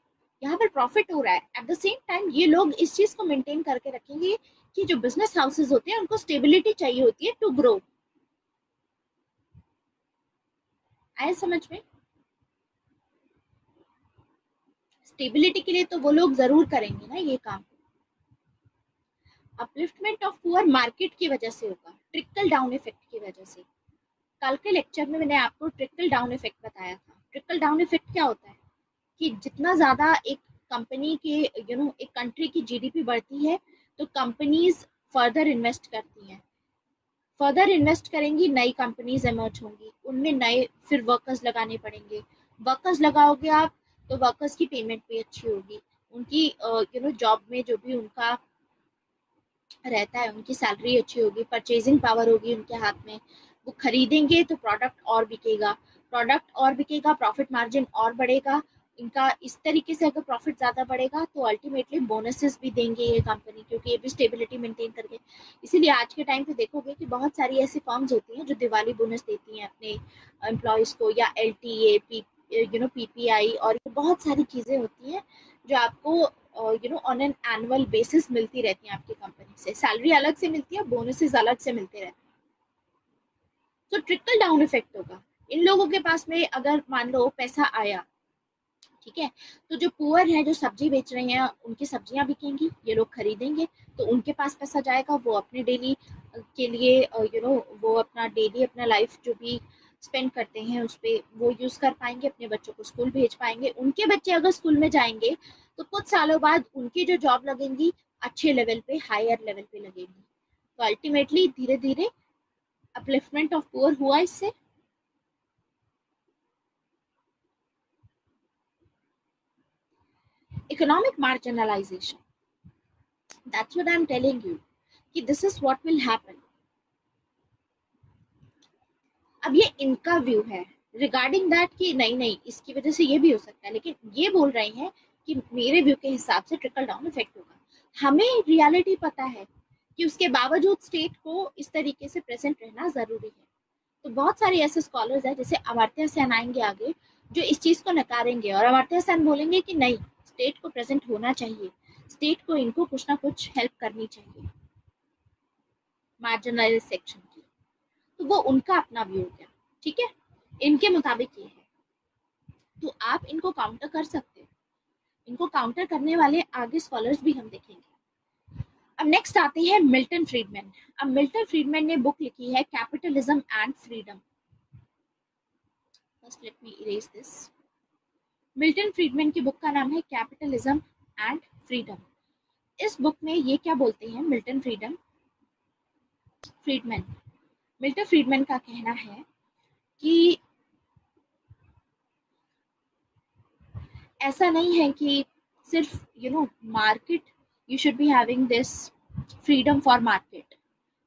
यहाँ पर प्रॉफिट हो रहा है, एट द सेम टाइम ये लोग इस चीज को मेंटेन करके रखेंगे कि जो बिजनेस हाउसेज होते हैं उनको स्टेबिलिटी चाहिए होती है टू ग्रो। आए समझ में? स्टेबिलिटी के लिए तो वो लोग जरूर करेंगे ना ये काम। अपलिफ्टमेंट ऑफ पुअर मार्केट की वजह से होगा, ट्रिकल डाउन इफेक्ट की वजह से। कल के लेक्चर में मैंने आपको ट्रिकल डाउन इफेक्ट बताया था। ट्रिकल डाउन इफेक्ट क्या होता है कि जितना ज्यादा एक कंपनी के एक कंट्री की जीडीपी बढ़ती है, तो कंपनीज फर्दर इन्वेस्ट करती हैं, फर्दर इन्वेस्ट करेंगी, नई कंपनीज इमर्ज होंगी, उनमें नए फिर वर्कर्स लगाने पड़ेंगे। वर्कर्स लगाओगे आप तो वर्कर्स की पेमेंट भी अच्छी होगी, उनकी जॉब में जो भी उनका रहता है उनकी सैलरी अच्छी होगी, परचेजिंग पावर होगी उनके हाथ में, वो खरीदेंगे तो प्रोडक्ट और बिकेगा, प्रोडक्ट और बिकेगा, प्रॉफिट मार्जिन और बढ़ेगा इनका। इस तरीके से अगर प्रॉफिट ज़्यादा बढ़ेगा तो अल्टीमेटली बोनसेस भी देंगे ये कंपनी, क्योंकि ये भी स्टेबिलिटी मेंटेन करके। इसीलिए आज के टाइम पे देखोगे कि बहुत सारी ऐसी फर्म्स होती हैं जो दिवाली बोनस देती हैं अपने एम्प्लॉयज़ को, या LTA, PPI, और बहुत सारी चीज़ें होती हैं जो आपको ऑन एन एनुअल बेसिस मिलती रहती हैं आपकी कंपनी से। सैलरी अलग से मिलती है, बोनसेस अलग से मिलते रहते हैं। तो ट्रिकल डाउन इफेक्ट होगा। इन लोगों के पास में अगर मान लो पैसा आया, ठीक है, तो जो पुअर है, जो सब्जी बेच रहे हैं, उनकी सब्जियां बिकेंगी, ये लोग खरीदेंगे, तो उनके पास पैसा जाएगा, वो अपने डेली के लिए वो अपना डेली अपना लाइफ जो भी स्पेंड करते हैं उस पर वो यूज़ कर पाएंगे, अपने बच्चों को स्कूल भेज पाएंगे। उनके बच्चे अगर स्कूल में जाएंगे तो कुछ सालों बाद उनकी जो जॉब लगेंगी अच्छे लेवल पे, हायर लेवल पे लगेंगी। तो अल्टीमेटली धीरे धीरे अपलिफ्टमेंट ऑफ पुअर हुआ इससे। Economic marginalisation, that's what I am telling you कि this is what will happen. अब ये इनका व्यू है रिगार्डिंग दैट कि नहीं नहीं इसकी वजह से ये भी हो सकता है, लेकिन ये बोल रहे हैं कि मेरे व्यू के हिसाब से ट्रिकल डाउन इफेक्ट होगा। हमें रियलिटी पता है कि उसके बावजूद स्टेट को इस तरीके से प्रेजेंट रहना जरूरी है। तो बहुत सारे ऐसे स्कॉलर्स हैं, जैसे अमर्त्य सेन आएंगे आगे, जो इस चीज को नकारेंगे, और अमर्त्य सेन बोलेंगे कि नहीं, स्टेट को प्रेजेंट होना चाहिए, स्टेट को इनको कुछ ना कुछ हेल्प करनी चाहिए मार्जिनलाइज सेक्शन की। तो वो उनका अपना व्यू हो गया, ठीक है, इनके मुताबिक ये है। तो आप इनको काउंटर कर सकते हैं, इनको काउंटर करने वाले आगे स्कॉलर्स भी हम देखेंगे। अब नेक्स्ट आते हैं मिल्टन फ्रीडमैन। अब मिल्टन फ्रीडमैन ने बुक लिखी है capitalism and freedom. First let me erase this. Milton Friedman की बुक का नाम है कैपिटलिज्म एंड फ्रीडम। इस बुक में ये क्या बोलते हैं मिल्टन फ्रीडमैन मिल्टन फ्रीडमैन का कहना है कि ऐसा नहीं है कि सिर्फ market, you should be having this freedom for market,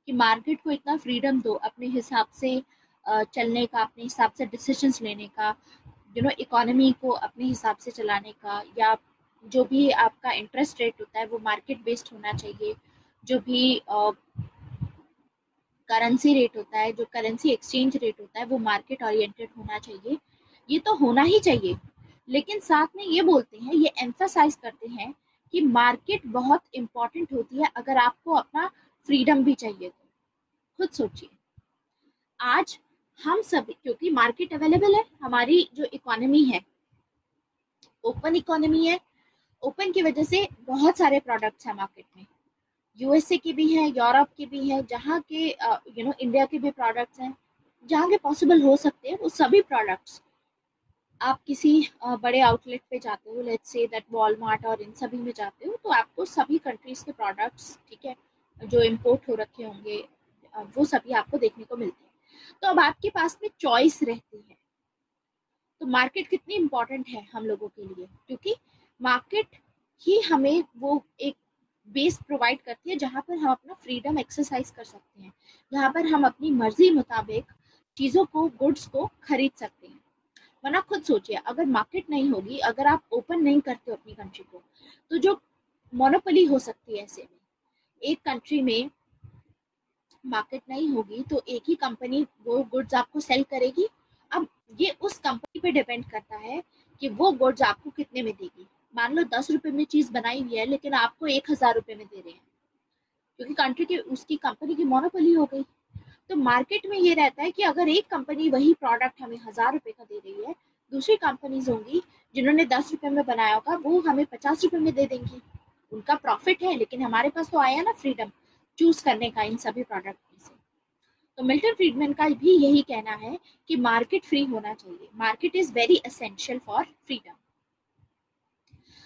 कि मार्केट को इतना फ्रीडम दो अपने हिसाब से चलने का, अपने हिसाब से डिसीजंस लेने का, इकोनॉमी को अपने हिसाब से चलाने का, या जो भी आपका इंटरेस्ट रेट होता है वो मार्केट बेस्ड होना चाहिए, जो भी करेंसी रेट होता है, जो करेंसी एक्सचेंज रेट होता है वो मार्केट ओरिएंटेड होना चाहिए। ये तो होना ही चाहिए, लेकिन साथ में ये बोलते हैं, ये एम्फसाइज करते हैं कि मार्केट बहुत इंपॉर्टेंट होती है अगर आपको अपना फ्रीडम भी चाहिए तो। खुद सोचिए, आज हम सभी, क्योंकि मार्केट अवेलेबल है, हमारी जो इकोनॉमी है ओपन इकोनॉमी है, ओपन की वजह से बहुत सारे प्रोडक्ट्स हैं मार्केट में, USA की भी है, यूरोप की भी है, जहाँ के इंडिया के भी प्रोडक्ट्स हैं, जहाँ के पॉसिबल हो सकते हैं वो सभी प्रोडक्ट्स। आप किसी बड़े आउटलेट पे जाते हो, लेट्स से दैट वॉलमार्ट और इन सभी में जाते हो, तो आपको सभी कंट्रीज के प्रोडक्ट्स, ठीक है, जो इम्पोर्ट हो रखे होंगे वो सभी आपको देखने को मिलते हैं। तो अब आपके पास में चॉइस रहती है। तो मार्केट कितनी इंपॉर्टेंट है हम लोगों के लिए, क्योंकि मार्केट ही हमें वो एक बेस प्रोवाइड करती है जहाँ पर हम अपना फ्रीडम एक्सरसाइज कर सकते हैं, जहाँ पर हम अपनी मर्जी मुताबिक चीज़ों को, गुड्स को खरीद सकते हैं। वरना खुद सोचिए, अगर मार्केट नहीं होगी, अगर आप ओपन नहीं करते हो अपनी कंट्री को, तो जो मोनोपोली हो सकती है, ऐसे में एक कंट्री में मार्केट नहीं होगी तो एक ही कंपनी वो गुड्स आपको सेल करेगी। अब ये उस कंपनी पे डिपेंड करता है कि वो गुड्स आपको कितने में देगी। मान लो 10 रुपए में चीज बनाई हुई है, लेकिन आपको 1000 रुपए में दे रहे हैं, क्योंकि कंट्री की, उसकी कंपनी की मोनोपोली हो गई। तो मार्केट में ये रहता है कि अगर एक कंपनी वही प्रोडक्ट हमें 1000 रुपए का दे रही है, दूसरी कंपनीज होंगी जिन्होंने 10 रुपए में बनाया होगा, वो हमें 50 रुपए में दे देंगी। उनका प्रॉफिट है, लेकिन हमारे पास तो आया ना फ्रीडम चूज करने का इन सभी प्रोडक्ट में से। तो मिल्टन फ्रीडमैन का भी यही कहना है कि मार्केट फ्री होना चाहिए, market is very essential for freedom.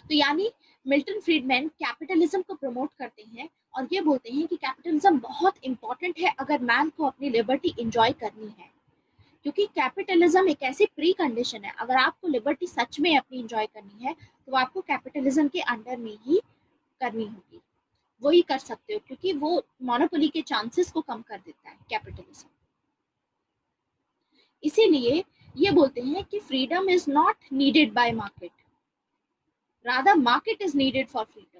तो यानी मिल्टन फ्रीडमैन कैपिटलिज्म को प्रमोट करते हैं और ये बोलते हैं कि कैपिटलिज्म बहुत इंपॉर्टेंट है अगर मैन को अपनी लिबर्टी एंजॉय करनी है, क्योंकि कैपिटलिज्म एक ऐसी प्री कंडीशन है। अगर आपको लिबर्टी सच में अपनी एंजॉय करनी है तो आपको कैपिटलिज्म के अंडर में ही करनी होगी, वही कर सकते हो, क्योंकि वो मोनोपोली के चांसेस को कम कर देता है कैपिटलिज्म। इसीलिए ये बोलते हैं कि freedom is not needed bye market, rather market is needed for freedom.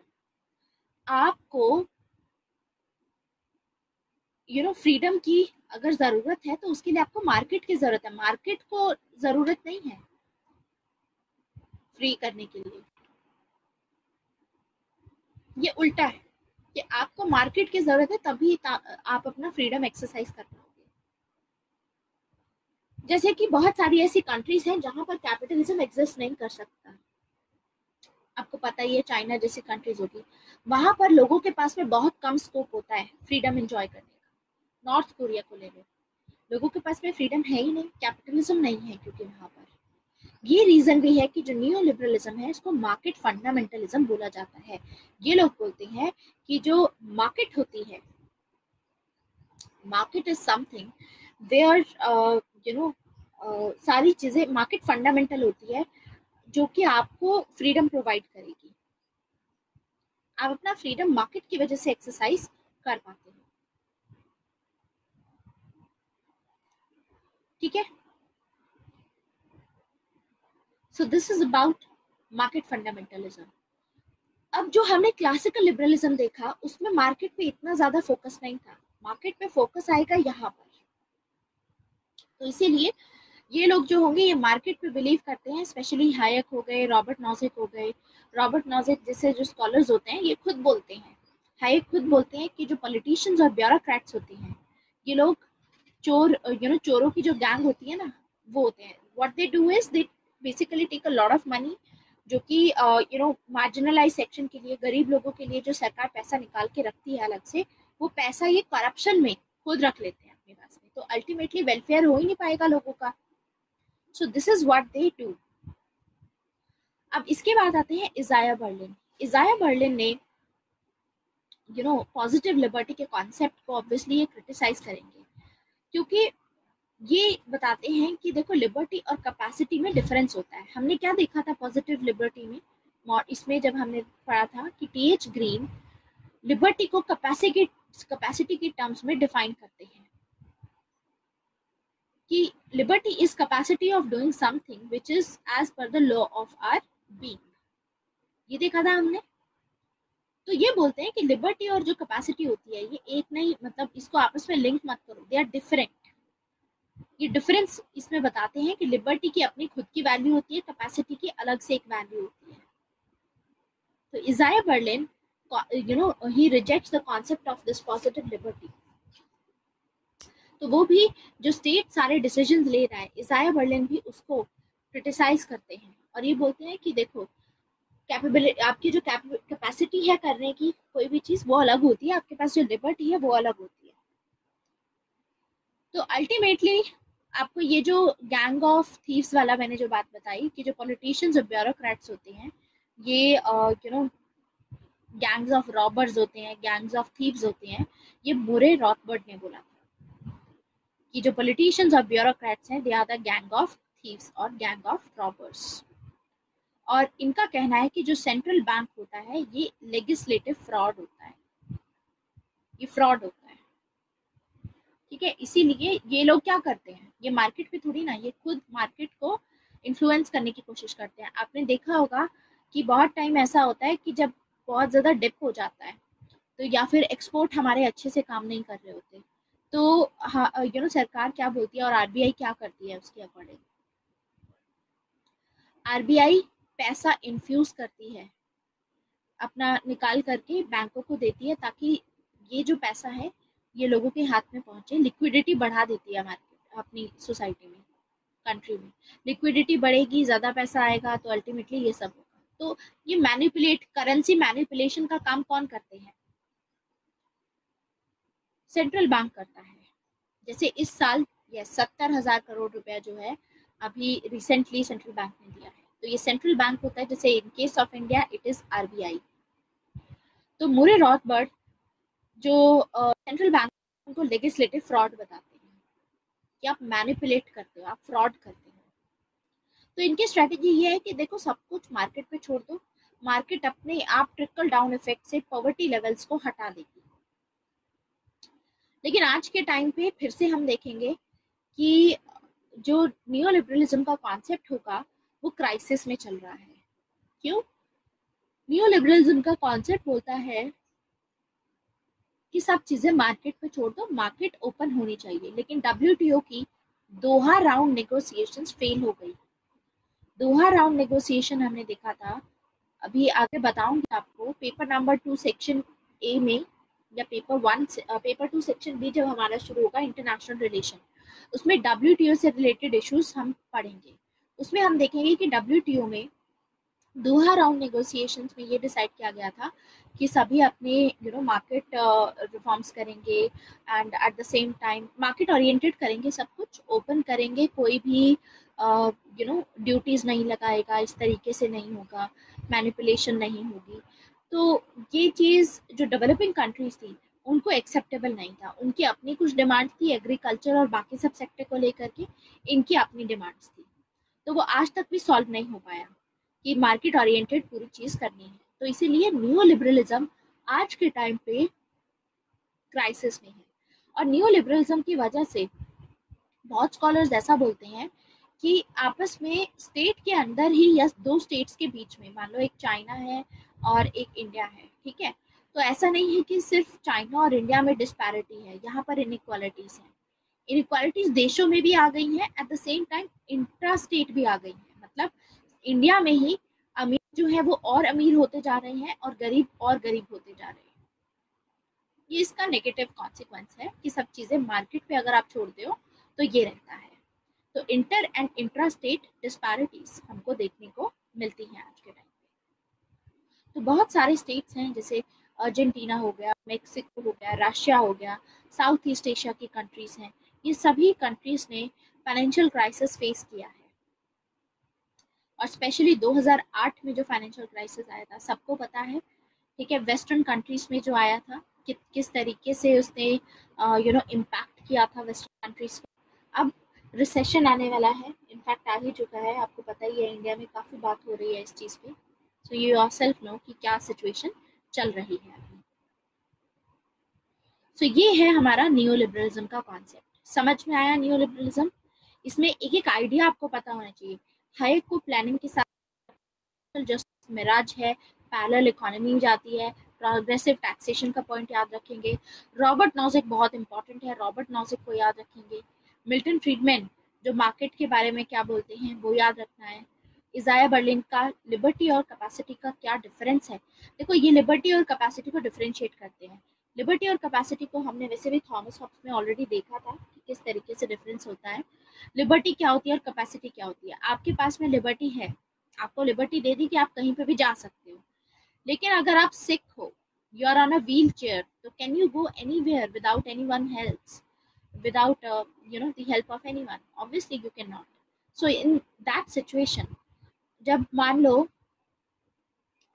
आपको फ्रीडम की अगर जरूरत है तो उसके लिए आपको मार्केट की जरूरत है, मार्केट को जरूरत नहीं है फ्री करने के लिए। ये उल्टा है कि आपको मार्केट की जरूरत है तभी आप अपना फ्रीडम एक्सरसाइज कर पाओगे। जैसे कि बहुत सारी ऐसी कंट्रीज हैं जहां पर कैपिटलिज्म एग्जिस्ट नहीं कर सकता। आपको पता ही है, चाइना जैसी कंट्रीज होगी, वहां पर लोगों के पास में बहुत कम स्कोप होता है फ्रीडम एंजॉय करने का। नॉर्थ कोरिया को ले लो, लोगों के पास में फ्रीडम है ही नहीं, कैपिटलिज्म नहीं है, क्योंकि वहां पर ये रीजन भी है कि जो न्यू लिबरलिज्म है इसको मार्केट फंडामेंटलिज्म बोला जाता है। ये लोग बोलते हैं कि जो मार्केट होती है, मार्केट इज समथिंग वेयर सारी चीजें मार्केट फंडामेंटल होती है जो कि आपको फ्रीडम प्रोवाइड करेगी। आप अपना फ्रीडम मार्केट की वजह से एक्सरसाइज कर पाते हैं। ठीक है, सो this is about market fundamentalism. अब जो हमने क्लासिकल लिबरलिज्म देखा उसमें मार्केट पे इतना ज्यादा फोकस नहीं था, मार्केट पे फोकस आएगा यहाँ पर। तो इसीलिए ये लोग जो होंगे ये मार्केट पे बिलीव करते हैं, स्पेशली हायक हो गए, रॉबर्ट नॉजिक हो गए। रॉबर्ट नॉजिक जैसे जो स्कॉलर्स होते हैं ये खुद बोलते हैं, हायक खुद बोलते हैं कि जो पॉलिटिशियंस और ब्यूरोक्रेट्स होते हैं ये लोग चोर, चोरों की जो गैंग होती है ना वो होते हैं। What they do is they basically take a lot of money, जो कि मार्जिनलाइज सेक्शन के लिए, गरीब लोगों के लिए जो सरकार पैसा निकाल के रखती है अलग से, वो पैसा ये करप्शन में खुद रख लेते हैं अपने पास में, तो अल्टीमेटली वेलफेयर हो ही नहीं पाएगा लोगों का। सो this is what they do. अब इसके बाद आते हैं इजाया बर्लिन। इजाया बर्लिन ने पॉजिटिव लिबर्टी के कॉन्सेप्ट को ऑब्वियसली ये क्रिटिसाइज करेंगे, क्योंकि ये बताते हैं कि देखो लिबर्टी और कैपेसिटी में डिफरेंस होता है। हमने क्या देखा था पॉजिटिव लिबर्टी में, इसमें जब हमने पढ़ा था कि टीएच ग्रीन लिबर्टी को कैपेसिटी के टर्म्स में डिफाइन करते हैं कि liberty is capacity of doing something which is as per the law of our being. ये देखा था हमने। तो ये बोलते हैं कि लिबर्टी और जो कैपेसिटी होती है ये एक नहीं, मतलब इसको आपस में लिंक मत करो, दे आर डिफरेंट। ये डिफरेंस इसमें बताते हैं कि लिबर्टी की अपनी खुद की वैल्यू होती है, कैपेसिटी की अलग से एक वैल्यू होती है। तो इजाया Berlin he rejects the concept of this positive liberty। तो वो भी जो स्टेट सारे डिसीजंस ले रहा है, इजाया बर्लिन भी उसको क्रिटिसाइज करते हैं और ये बोलते हैं कि देखो कैपेबिलिटी, आपकी जो कैपेसिटी है करने की कोई भी चीज वो अलग होती है, आपके पास जो लिबर्टी है वो अलग होती है। तो अल्टीमेटली आपको ये जो गैंग ऑफ थीव्स वाला मैंने जो बात बताई कि जो पॉलिटिशियंस और ब्यूरोक्रेट्स होते हैं ये गैंग्स ऑफ रॉबर्स होते हैं, गैंग्स ऑफ थीव्स होते हैं, ये मुरे रॉथबर्ड ने बोला था कि जो पॉलिटिशियंस और ब्यूरोक्रेट्स हैं they are the gang of thieves और गैंग ऑफ रॉबर्स। और इनका कहना है कि जो सेंट्रल बैंक होता है ये लेजिस्लेटिव फ्रॉड होता है, ये फ्रॉड होता है। ठीक है, इसीलिए ये लोग क्या करते हैं, ये मार्केट पे थोड़ी ना, ये खुद मार्केट को इन्फ्लुएंस करने की कोशिश करते हैं। आपने देखा होगा कि बहुत टाइम ऐसा होता है कि जब बहुत ज़्यादा डिप हो जाता है तो या फिर एक्सपोर्ट हमारे अच्छे से काम नहीं कर रहे होते तो सरकार क्या बोलती है और आरबीआई क्या करती है उसके अकॉर्डिंग। आरबीआई पैसा इन्फ्यूज करती है, अपना निकाल करके बैंकों को देती है ताकि ये जो पैसा है ये लोगों के हाथ में पहुंचे, लिक्विडिटी बढ़ा देती है मार्केट अपनी सोसाइटी में, कंट्री में। लिक्विडिटी बढ़ेगी, ज़्यादा पैसा आएगा तो अल्टीमेटली ये सब होगा। तो ये मैनिपुलेट, करेंसी मैनिपुलेशन का काम कौन करते हैं, सेंट्रल बैंक करता है। जैसे इस साल ये 70,000 करोड़ रुपया जो है अभी रिसेंटली सेंट्रल बैंक ने दिया है, तो ये सेंट्रल बैंक होता है। जैसे in case of India it is RBI. तो मुरे रॉथबर्ड जो सेंट्रल बैंक को लेजिस्लेटिव फ्रॉड बताते हैं कि आप मैनिपुलेट करते हो, आप फ्रॉड करते हो। तो इनकी स्ट्रेटेजी ये है कि देखो सब कुछ मार्केट पे छोड़ दो, मार्केट अपने आप ट्रिकल डाउन इफेक्ट से पॉवर्टी लेवल्स को हटा देगी। लेकिन आज के टाइम पे फिर से हम देखेंगे कि जो नियो लिबरलिज्म का कॉन्सेप्ट होगा वो क्राइसिस में चल रहा है। क्यों? नियो लिबरलिज्म का कॉन्सेप्ट बोलता है कि सब चीजें मार्केट पे छोड़ दो, मार्केट ओपन होनी चाहिए, लेकिन डब्ल्यूटीओ की दोहा राउंड नेगोशिएशंस फेल हो गई। दोहा राउंड नेगोशिएशन हमने देखा था, अभी आगे बताऊंगी आपको, पेपर नंबर 2 सेक्शन ए में या पेपर 2 सेक्शन बी जब हमारा शुरू होगा इंटरनेशनल रिलेशन, उसमें डब्ल्यूटीओ से रिलेटेड इश्यूज हम पढ़ेंगे। उसमें हम देखेंगे कि डब्ल्यूटीओ में दोहा राउंड नेगोशिएशंस में ये डिसाइड किया गया था कि सभी अपने मार्केट रिफॉर्म्स करेंगे and at the same time market oriented करेंगे, सब कुछ ओपन करेंगे, कोई भी ड्यूटीज नहीं लगाएगा, इस तरीके से नहीं होगा, मैनिपुलेशन नहीं होगी। तो ये चीज़ जो डेवलपिंग कंट्रीज थी उनको एक्सेप्टेबल नहीं था, उनकी अपनी कुछ डिमांड्स थी एग्रीकल्चर और बाकी सब सेक्टर को लेकर के, इनकी अपनी डिमांड्स थी, तो वो आज तक भी सॉल्व नहीं हो पाया कि मार्केट ओरिएंटेड पूरी चीज करनी है। तो इसीलिए न्यू लिबरलिज्म आज के टाइम पे क्राइसिस में है। और न्यू लिबरलिज्म की वजह से बहुत स्कॉलर्स ऐसा बोलते हैं कि आपस में स्टेट के अंदर ही या दो स्टेट्स के बीच में, मान लो एक चाइना है और एक इंडिया है, ठीक है, तो ऐसा नहीं है कि सिर्फ चाइना और इंडिया में डिस्पैरिटी है, यहाँ पर इनइक्वालिटीज हैं। इनइक्वालिटीज देशों में भी आ गई हैं, at the same time intra state भी आ गई हैं। मतलब इंडिया में ही अमीर जो है वो और अमीर होते जा रहे हैं और गरीब होते जा रहे हैं। ये इसका नेगेटिव कॉन्सिक्वेंस है कि सब चीजें मार्केट पे अगर आप छोड़ते हो तो ये रहता है। तो inter and intra state disparities हमको देखने को मिलती हैं आज के टाइम पे। तो बहुत सारे स्टेट्स हैं, जैसे अर्जेंटीना हो गया, मेक्सिको हो गया, रशिया हो गया, साउथ ईस्ट एशिया की कंट्रीज हैं, ये सभी कंट्रीज ने फाइनेंशियल क्राइसिस फेस किया है। और स्पेशली 2008 में जो फाइनेंशियल क्राइसिस आया था सबको पता है, ठीक है, वेस्टर्न कंट्रीज में जो आया था किस तरीके से उसने इम्पैक्ट किया था वेस्टर्न कंट्रीज को। अब रिसेशन आने वाला है, इनफैक्ट आ ही चुका है, आपको पता ही है, इंडिया में काफ़ी बात हो रही है इस चीज़ पे। सो यू योरसेल्फ नो कि क्या सिचुएशन चल रही है अभी। सो ये है हमारा नियो लिबरलिज्म का कॉन्सेप्ट। समझ में आया नियो लिबरलिज्म? इसमें एक एक आइडिया आपको पता होना चाहिए। हाइक को प्लानिंग के साथ जस्ट मिराज है, पैरेलल इकोनॉमी जाती है, प्रोग्रेसिव टैक्सेशन का पॉइंट याद रखेंगे, रॉबर्ट नॉजिक बहुत इंपॉर्टेंट है, रॉबर्ट नॉजिक को याद रखेंगे, मिल्टन फ्रीडमैन जो मार्केट के बारे में क्या बोलते हैं वो याद रखना है, इजाया बर्लिन का लिबर्टी और कैपेसिटी का क्या डिफरेंस है। देखो ये लिबर्टी और कैपेसिटी को डिफरेंशिएट करते हैं। लिबर्टी और कैपेसिटी को हमने वैसे भी थॉमस हॉब्स में ऑलरेडी देखा था कि किस तरीके से डिफरेंस होता है। लिबर्टी क्या होती है और कैपेसिटी क्या होती है। आपके पास में लिबर्टी है, आपको लिबर्टी दे दी कि आप कहीं पे भी जा सकते हो, लेकिन अगर आप सिक हो, you are on a wheelchair, तो can you go anywhere without anyone helps, without the help of anyone? Obviously you cannot. So in that situation, जब मान लो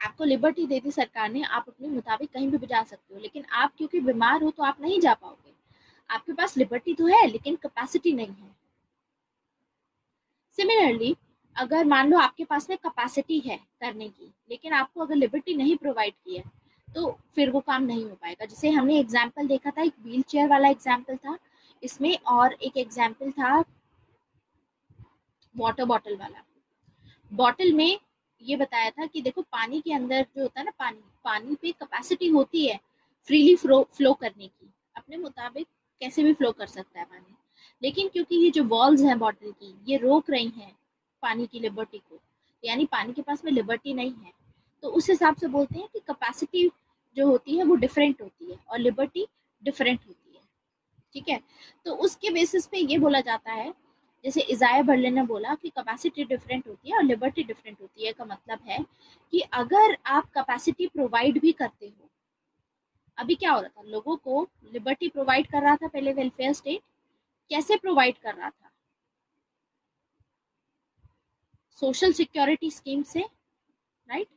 आपको लिबर्टी दे दी सरकार ने, आप अपने मुताबिक कहीं भी जा सकते हो, लेकिन आप क्योंकि बीमार हो तो आप नहीं जा पाओगे। आपके पास लिबर्टी तो है लेकिन कैपेसिटी नहीं है। सिमिलरली अगर मान लो आपके पास में कैपेसिटी है करने की, लेकिन आपको अगर लिबर्टी नहीं प्रोवाइड की है तो फिर वो काम नहीं हो पाएगा। जैसे हमने एग्जाम्पल देखा था, एक व्हील चेयर वाला एग्जाम्पल था इसमें, और एक एग्जाम्पल था वाटर बॉटल वाला। बॉटल में ये बताया था कि देखो पानी के अंदर जो होता है ना, पानी पे कैपेसिटी होती है फ्रीली फ्लो करने की, अपने मुताबिक कैसे भी फ्लो कर सकता है पानी, लेकिन क्योंकि ये जो वॉल्स हैं बॉटल की ये रोक रही हैं पानी की लिबर्टी को, यानी पानी के पास में लिबर्टी नहीं है, तो उस हिसाब से बोलते हैं कि कैपेसिटी जो होती है वो डिफरेंट होती है और लिबर्टी डिफरेंट होती है, ठीक है। तो उसके बेसिस पे ये बोला जाता है, जैसे इजाया बर्लिन ने बोला कि कैपेसिटी डिफरेंट होती है और लिबर्टी डिफरेंट होती है, का मतलब है कि अगर आप कैपेसिटी प्रोवाइड भी करते हो, अभी क्या हो रहा था, लोगों को लिबर्टी प्रोवाइड कर रहा था पहले वेलफेयर स्टेट, कैसे प्रोवाइड कर रहा था, सोशल सिक्योरिटी स्कीम से, राइट,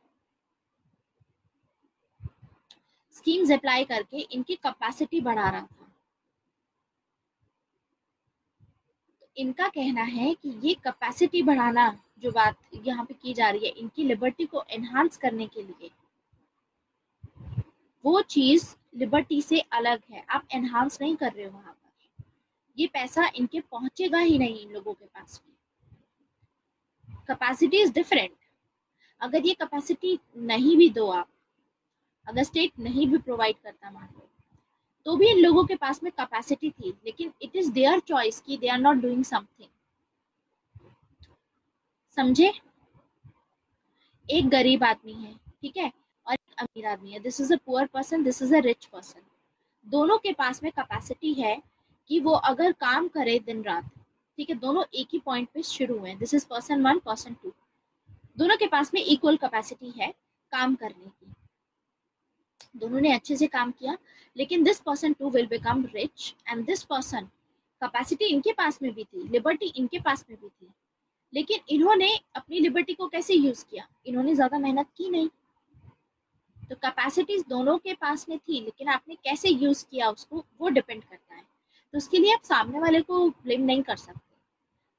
स्कीम्स अप्लाई करके इनकी कैपेसिटी बढ़ा रहा था। इनका कहना है कि ये कैपेसिटी बढ़ाना जो बात यहाँ पे की जा रही है, इनकी लिबर्टी को एनहांस करने के लिए, वो चीज लिबर्टी से अलग है, आप एनहांस नहीं कर रहे हो वहां पर। ये पैसा इनके पहुंचेगा ही नहीं इन लोगों के पास में। Capacity is different. अगर ये कैपेसिटी नहीं भी दो आप, अगर स्टेट नहीं भी प्रोवाइड करता मान लो, तो भी इन लोगों के पास में कैपेसिटी थी, लेकिन इट इज देयर चॉइस कि they are not doing something. समझे? एक गरीब आदमी है, ठीक है, और एक अमीर आदमी है। This is a poor person, this is a rich person. दोनों के पास में कैपेसिटी है कि वो अगर काम करे दिन रात, ठीक है, दोनों एक ही पॉइंट पे शुरू हुए हैं। दिस इज पर्सन 1, पर्सन 2, दोनों के पास में इक्वल कैपेसिटी है काम करने की। दोनों ने अच्छे से काम किया, लेकिन this person 2 will become rich and this person, capacity इनके पास में भी थी, लिबर्टी इनके पास में भी थी, लेकिन इन्होंने अपनी लिबर्टी को कैसे यूज किया? इन्होंने ज्यादा मेहनत की नहीं। तो कैपेसिटीज दोनों के पास में थी, लेकिन आपने कैसे यूज किया उसको, वो डिपेंड करता है। तो उसके लिए आप सामने वाले को ब्लेम नहीं कर सकते।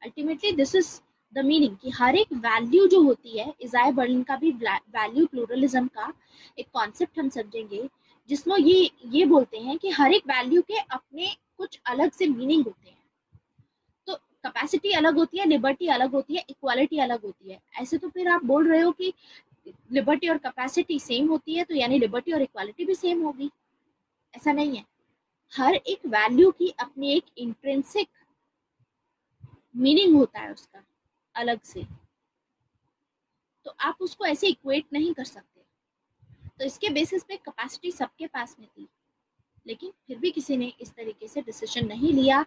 Ultimately this is the meaning कि हर एक वैल्यू जो होती है, इजाया बर्लिन का भी वैल्यू प्लूरलिज्म का एक कॉन्सेप्ट हम समझेंगे, जिसमें ये बोलते हैं कि हर एक वैल्यू के अपने कुछ अलग से मीनिंग होते हैं। तो कैपेसिटी अलग होती है, लिबर्टी अलग होती है, इक्वालिटी अलग होती है। ऐसे तो फिर आप बोल रहे हो कि लिबर्टी और कैपेसिटी सेम होती है, तो यानी लिबर्टी और इक्वालिटी भी सेम होगी। ऐसा नहीं है। हर एक वैल्यू की अपनी एक इंट्रिंसिक मीनिंग होता है उसका अलग से, तो आप उसको ऐसे इक्वेट नहीं कर सकते। तो इसके बेसिस पे कैपेसिटी सबके पास में थी, लेकिन फिर भी किसी ने इस तरीके से डिसीजन नहीं लिया,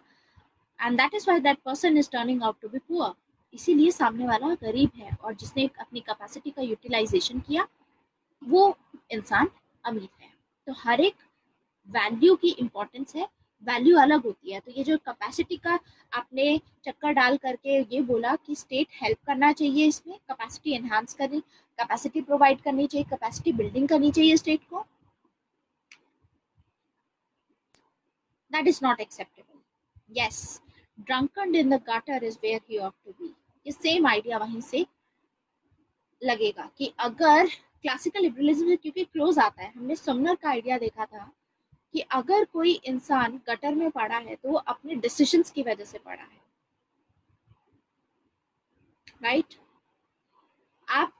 and that is why that person is turning out to be poor. इसीलिए सामने वाला गरीब है, और जिसने अपनी कैपेसिटी का यूटिलाइजेशन किया वो इंसान अमीर है। तो हर एक वैल्यू की इम्पोर्टेंस है, वैल्यू अलग होती है। तो ये जो कैपेसिटी का आपने चक्कर डाल करके ये बोला कि स्टेट हेल्प करना चाहिए, इसमें कैपेसिटी एनहांस करनी, कैपेसिटी प्रोवाइड करनी चाहिए, कैपेसिटी बिल्डिंग करनी चाहिए स्टेट को, that is not acceptable. Yes, drunken in the gutter is where he ought to be. ये सेम आइडिया वहीं से लगेगा कि अगर क्लासिकल लिबरलिज्म क्योंकि क्लोज आता है, हमने समनर का आइडिया देखा था कि अगर कोई इंसान गटर में पड़ा है तो वो अपने डिसीजंस की वजह से पड़ा है, राइट? आप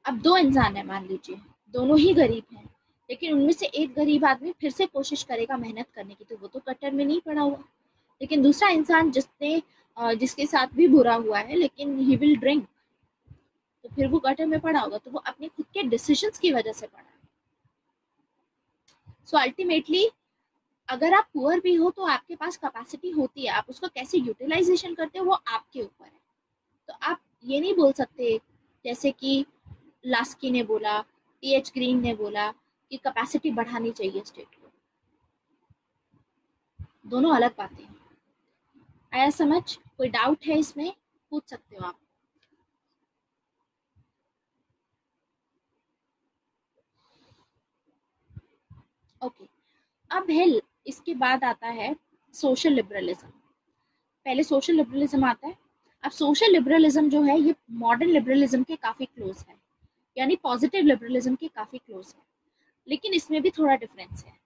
अब दो इंसान है मान लीजिए, दोनों ही गरीब हैं, लेकिन उनमें से एक गरीब आदमी फिर से कोशिश करेगा मेहनत करने की, तो वो तो गटर में नहीं पड़ा हुआ। लेकिन दूसरा इंसान जिसके साथ भी बुरा हुआ है, लेकिन ही विल ड्रिंक, तो फिर वो गटर में पड़ा होगा, तो वो अपने खुद के डिसीजंस की वजह से पड़ा है। सो अल्टीमेटली अगर आप पुअर भी हो तो आपके पास कैपेसिटी होती है, आप उसको कैसे यूटिलाइजेशन करते हो वो आपके ऊपर है। तो आप ये नहीं बोल सकते जैसे कि लास्की ने बोला, टीएच ग्रीन ने बोला कि कैपेसिटी बढ़ानी चाहिए स्टेट को। दोनों अलग बातें हैं। आया समझ? कोई डाउट है इसमें, पूछ सकते हो आप। ओके, अब है इसके बाद आता है सोशल लिबरलिज्म। पहले सोशल लिबरलिज्म आता है। अब सोशल लिबरलिज्म जो है ये मॉडर्न लिबरलिज्म के काफी क्लोज है, यानी पॉजिटिव लिबरलिज्म के काफी क्लोज है, लेकिन इसमें भी थोड़ा डिफरेंस है।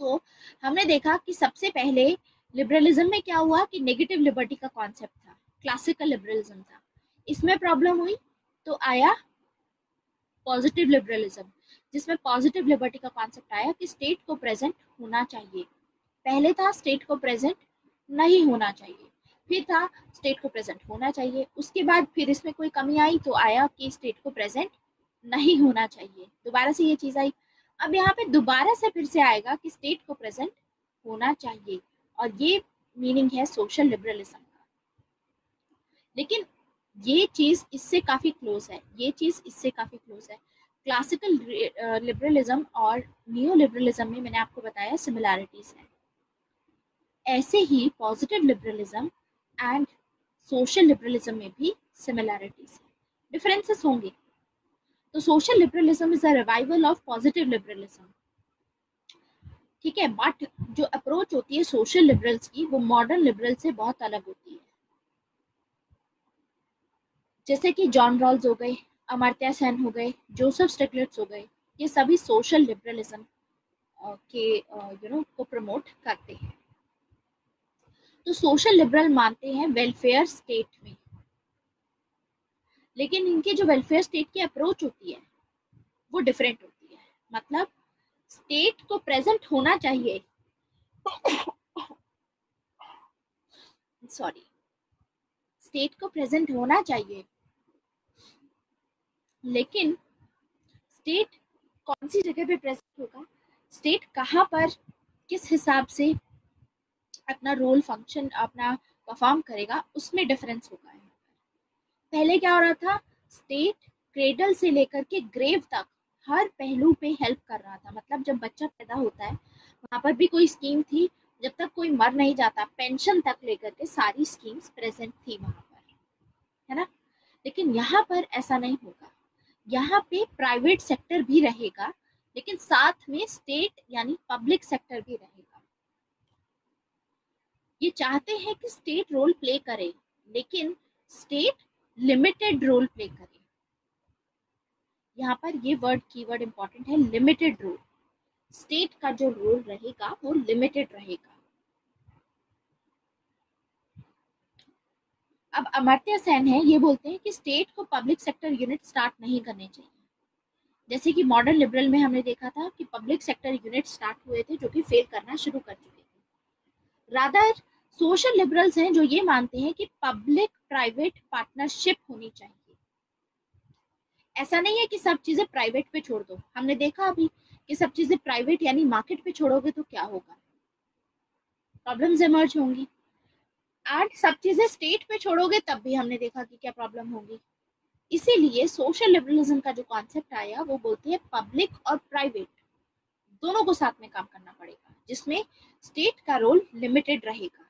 तो हमने देखा कि सबसे पहले लिबरलिज्म में क्या हुआ कि नेगेटिव लिबर्टी का कॉन्सेप्ट था, क्लासिकल लिबरलिज्म था। इसमें प्रॉब्लम हुई तो आया पॉजिटिव लिबरलिज्म, जिसमें पॉजिटिव लिबर्टी का कॉन्सेप्ट आया कि स्टेट को प्रेजेंट होना चाहिए। पहले था स्टेट को प्रेजेंट नहीं होना चाहिए, फिर था स्टेट को प्रेजेंट होना चाहिए, उसके बाद फिर इसमें कोई कमी आई तो आया कि स्टेट को प्रेजेंट नहीं होना चाहिए, दोबारा से ये चीज आई। अब यहाँ पे दोबारा से फिर से आएगा कि स्टेट को प्रेजेंट होना चाहिए, और ये मीनिंग है सोशल लिबरलिज्म का। लेकिन ये चीज इससे काफी क्लोज है, ये चीज इससे काफी क्लोज है। क्लासिकल लिबरलिज्म और न्यू लिबरलिज्म में मैंने आपको बताया सिमिलैरिटीज है, ऐसे ही positive liberalism and social liberalism में भी सिमिलैरिटीज है, डिफरेंसेस होंगे। तो social liberalism is a revival of positive liberalism, ठीक है, बट जो अप्रोच होती है सोशल लिबरल्स की वो मॉडर्न लिबरल से बहुत अलग होती है। जैसे कि जॉन रॉल्स हो गए, अमर्त्य सेन हो गए, जोसेफ स्टिग्लिट्ज हो गए, ये सभी सोशल लिबरलिज्म के को प्रमोट करते हैं। तो सोशल लिबरल मानते हैं वेलफेयर स्टेट में, लेकिन इनकी जो वेलफेयर स्टेट की अप्रोच होती है वो डिफरेंट होती है। मतलब स्टेट को प्रेजेंट होना चाहिए सॉरी स्टेट को प्रेजेंट होना चाहिए, लेकिन स्टेट कौन सी जगह पे प्रेजेंट होगा, स्टेट कहाँ पर किस हिसाब से अपना रोल फंक्शन अपना परफॉर्म करेगा, उसमें डिफरेंस होगा। पहले क्या हो रहा था, स्टेट क्रेडल से लेकर के ग्रेव तक हर पहलू पे हेल्प कर रहा था। मतलब जब बच्चा पैदा होता है वहां पर भी कोई स्कीम थी, जब तक कोई मर नहीं जाता पेंशन तक लेकर के सारी स्कीम्स प्रेजेंट थी वहां पर, है ना। लेकिन यहाँ पर ऐसा नहीं होगा, यहाँ पे प्राइवेट सेक्टर भी रहेगा, लेकिन साथ में स्टेट यानी पब्लिक सेक्टर भी रहेगा। ये चाहते हैं कि स्टेट रोल प्ले करे, लेकिन स्टेट लिमिटेड रोल प्ले करे। यहाँ पर ये वर्ड कीवर्ड इंपॉर्टेंट है, लिमिटेड रोल। स्टेट का जो रोल रहेगा वो लिमिटेड रहेगा। अब अमर्त्य सेन है, ये बोलते हैं कि स्टेट को पब्लिक सेक्टर यूनिट स्टार्ट नहीं करने चाहिए। जैसे कि मॉडर्न लिबरल में हमने देखा था कि पब्लिक सेक्टर यूनिट स्टार्ट हुए थे जो कि फेल करना शुरू कर चुके थे। रादर सोशल लिबरल्स हैं जो ये मानते हैं कि पब्लिक प्राइवेट पार्टनरशिप होनी चाहिए। ऐसा नहीं है कि सब चीजें प्राइवेट पे छोड़ दो। हमने देखा अभी कि सब चीजें प्राइवेट यानी मार्केट पे छोड़ोगे तो क्या होगा, प्रॉब्लम्स इमर्ज होंगी। एंड सब चीजें स्टेट पे छोड़ोगे तब भी हमने देखा कि क्या प्रॉब्लम होगी। इसीलिए सोशल लिबरलिज्म का जो कॉन्सेप्ट आया वो बोलते हैं पब्लिक और प्राइवेट दोनों को साथ में काम करना पड़ेगा, जिसमें स्टेट का रोल लिमिटेड रहेगा।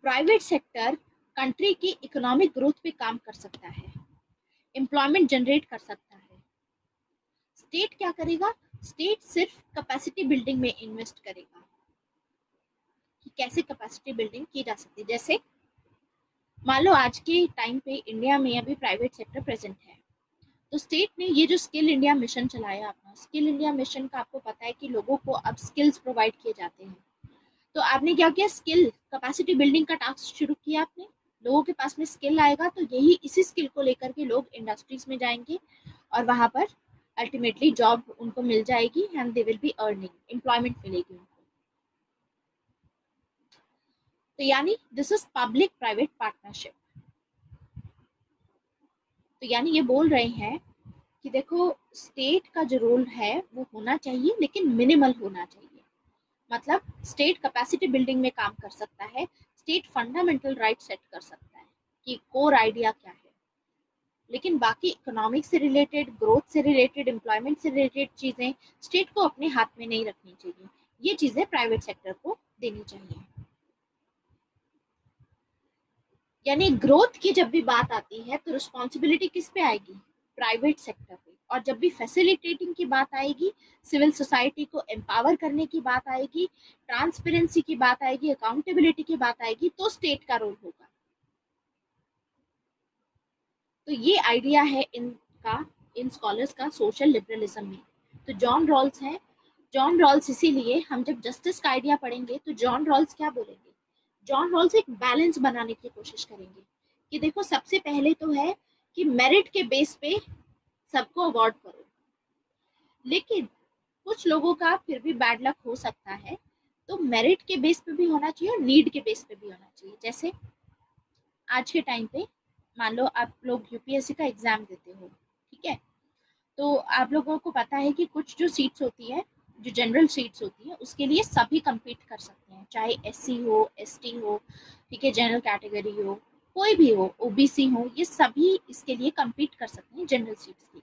प्राइवेट सेक्टर कंट्री की इकोनॉमिक ग्रोथ पे काम कर सकता है, एम्प्लॉयमेंट जनरेट कर सकता है। स्टेट क्या करेगा, स्टेट सिर्फ कैपेसिटी बिल्डिंग में इन्वेस्ट करेगा कि कैसे कैपेसिटी बिल्डिंग की जा सकती है। जैसे मान लो आज के टाइम पे इंडिया में अभी प्राइवेट सेक्टर प्रेजेंट है, तो स्टेट ने ये जो स्किल इंडिया मिशन चलाया अपना, स्किल इंडिया मिशन का आपको पता है कि लोगों को अब स्किल्स प्रोवाइड किए जाते हैं। तो आपने क्या किया, स्किल कैपेसिटी बिल्डिंग का टास्क शुरू किया आपने। लोगों के पास में स्किल आएगा तो यही इसी स्किल को लेकर के लोग इंडस्ट्रीज में जाएंगे और वहां पर अल्टीमेटली जॉब उनको मिल जाएगी and they will be earning, employment मिलेगी उनको। तो यानी this is public private partnership. तो यानी ये बोल रहे हैं कि देखो स्टेट का जो रोल है वो होना चाहिए लेकिन मिनिमल होना चाहिए। मतलब स्टेट कैपेसिटी बिल्डिंग में काम कर सकता है, स्टेट फंडामेंटल राइट सेट कर सकता है कि कोर आइडिया क्या है, लेकिन बाकी इकोनॉमिक से रिलेटेड, ग्रोथ से रिलेटेड, एम्प्लॉयमेंट से रिलेटेड चीजें स्टेट को अपने हाथ में नहीं रखनी चाहिए। ये चीजें प्राइवेट सेक्टर को देनी चाहिए। यानी ग्रोथ की जब भी बात आती है तो रिस्पॉन्सिबिलिटी किस पे आएगी, प्राइवेट सेक्टर पे। और जब भी फैसिलिटेटिंग की बात आएगी, सिविल सोसाइटी को एम्पावर करने की बात आएगी, ट्रांसपेरेंसी की बात आएगी, अकाउंटेबिलिटी की बात आएगी, तो स्टेट का रोल होगा। तो ये आइडिया है इनका, इन स्कॉलर्स का सोशल लिबरलिज्म में। तो जॉन रॉल्स है, जॉन रॉल्स इसीलिए हम जब जस्टिस का आइडिया पढ़ेंगे तो जॉन रॉल्स क्या बोलेंगे, जॉन रॉल्स एक बैलेंस बनाने की कोशिश करेंगे कि देखो सबसे पहले तो है कि मेरिट के बेस पे सबको अवार्ड करो, लेकिन कुछ लोगों का फिर भी बैड लक हो सकता है, तो मेरिट के बेस पे भी होना चाहिए और नीड के बेस पे भी होना चाहिए। जैसे आज के टाइम पे मान लो आप लोग यूपीएससी का एग्जाम देते हो, ठीक है, तो आप लोगों को पता है कि कुछ जो सीट्स होती है, जो जनरल सीट्स होती है, उसके लिए सभी कम्पीट कर सकते हैं, चाहे एससी हो, एसटी हो, ठीक है, जनरल कैटेगरी हो, कोई भी हो, ओबीसी हो, ये सभी इसके लिए कम्पीट कर सकते हैं जनरल सीट्स के लिए।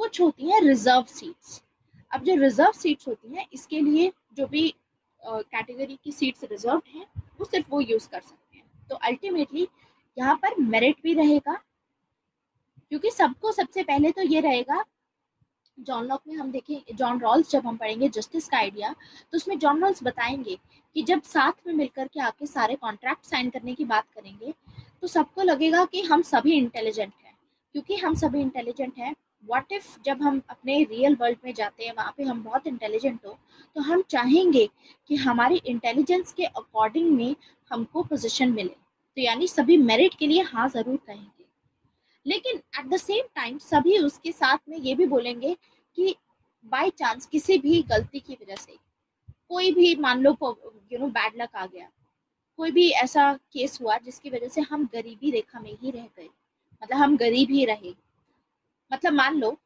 कुछ होती हैं रिजर्व सीट्स। अब जो रिजर्व सीट्स होती हैं इसके लिए जो भी कैटेगरी की सीट्स रिजर्व हैं वो सिर्फ वो यूज कर सकते हैं। तो अल्टीमेटली यहाँ पर मेरिट भी रहेगा, क्योंकि सबको सबसे पहले तो ये रहेगा, जॉन लॉक में हम देखें, जॉन रॉल्स जब हम पढ़ेंगे जस्टिस का आइडिया, तो उसमें जॉन रॉल्स बताएंगे कि जब साथ में मिलकर के आके सारे कॉन्ट्रैक्ट साइन करने की बात करेंगे तो सबको लगेगा कि हम सभी इंटेलिजेंट हैं। क्योंकि हम सभी इंटेलिजेंट हैं, व्हाट इफ जब हम अपने रियल वर्ल्ड में जाते हैं, वहाँ पे हम बहुत इंटेलिजेंट हो, तो हम चाहेंगे कि हमारी इंटेलिजेंस के अकॉर्डिंग में हमको पोजीशन मिले, तो यानी सभी मेरिट के लिए हाँ ज़रूर कहेंगे, लेकिन एट द सेम टाइम सभी उसके साथ में ये भी बोलेंगे कि बाय चांस किसी भी गलती की वजह से कोई भी, मान लो बैड लक आ गया, कोई भी ऐसा केस हुआ जिसकी वजह से हम गरीबी रेखा में ही रह गए, मतलब हम गरीब ही रहे, मतलब मान लो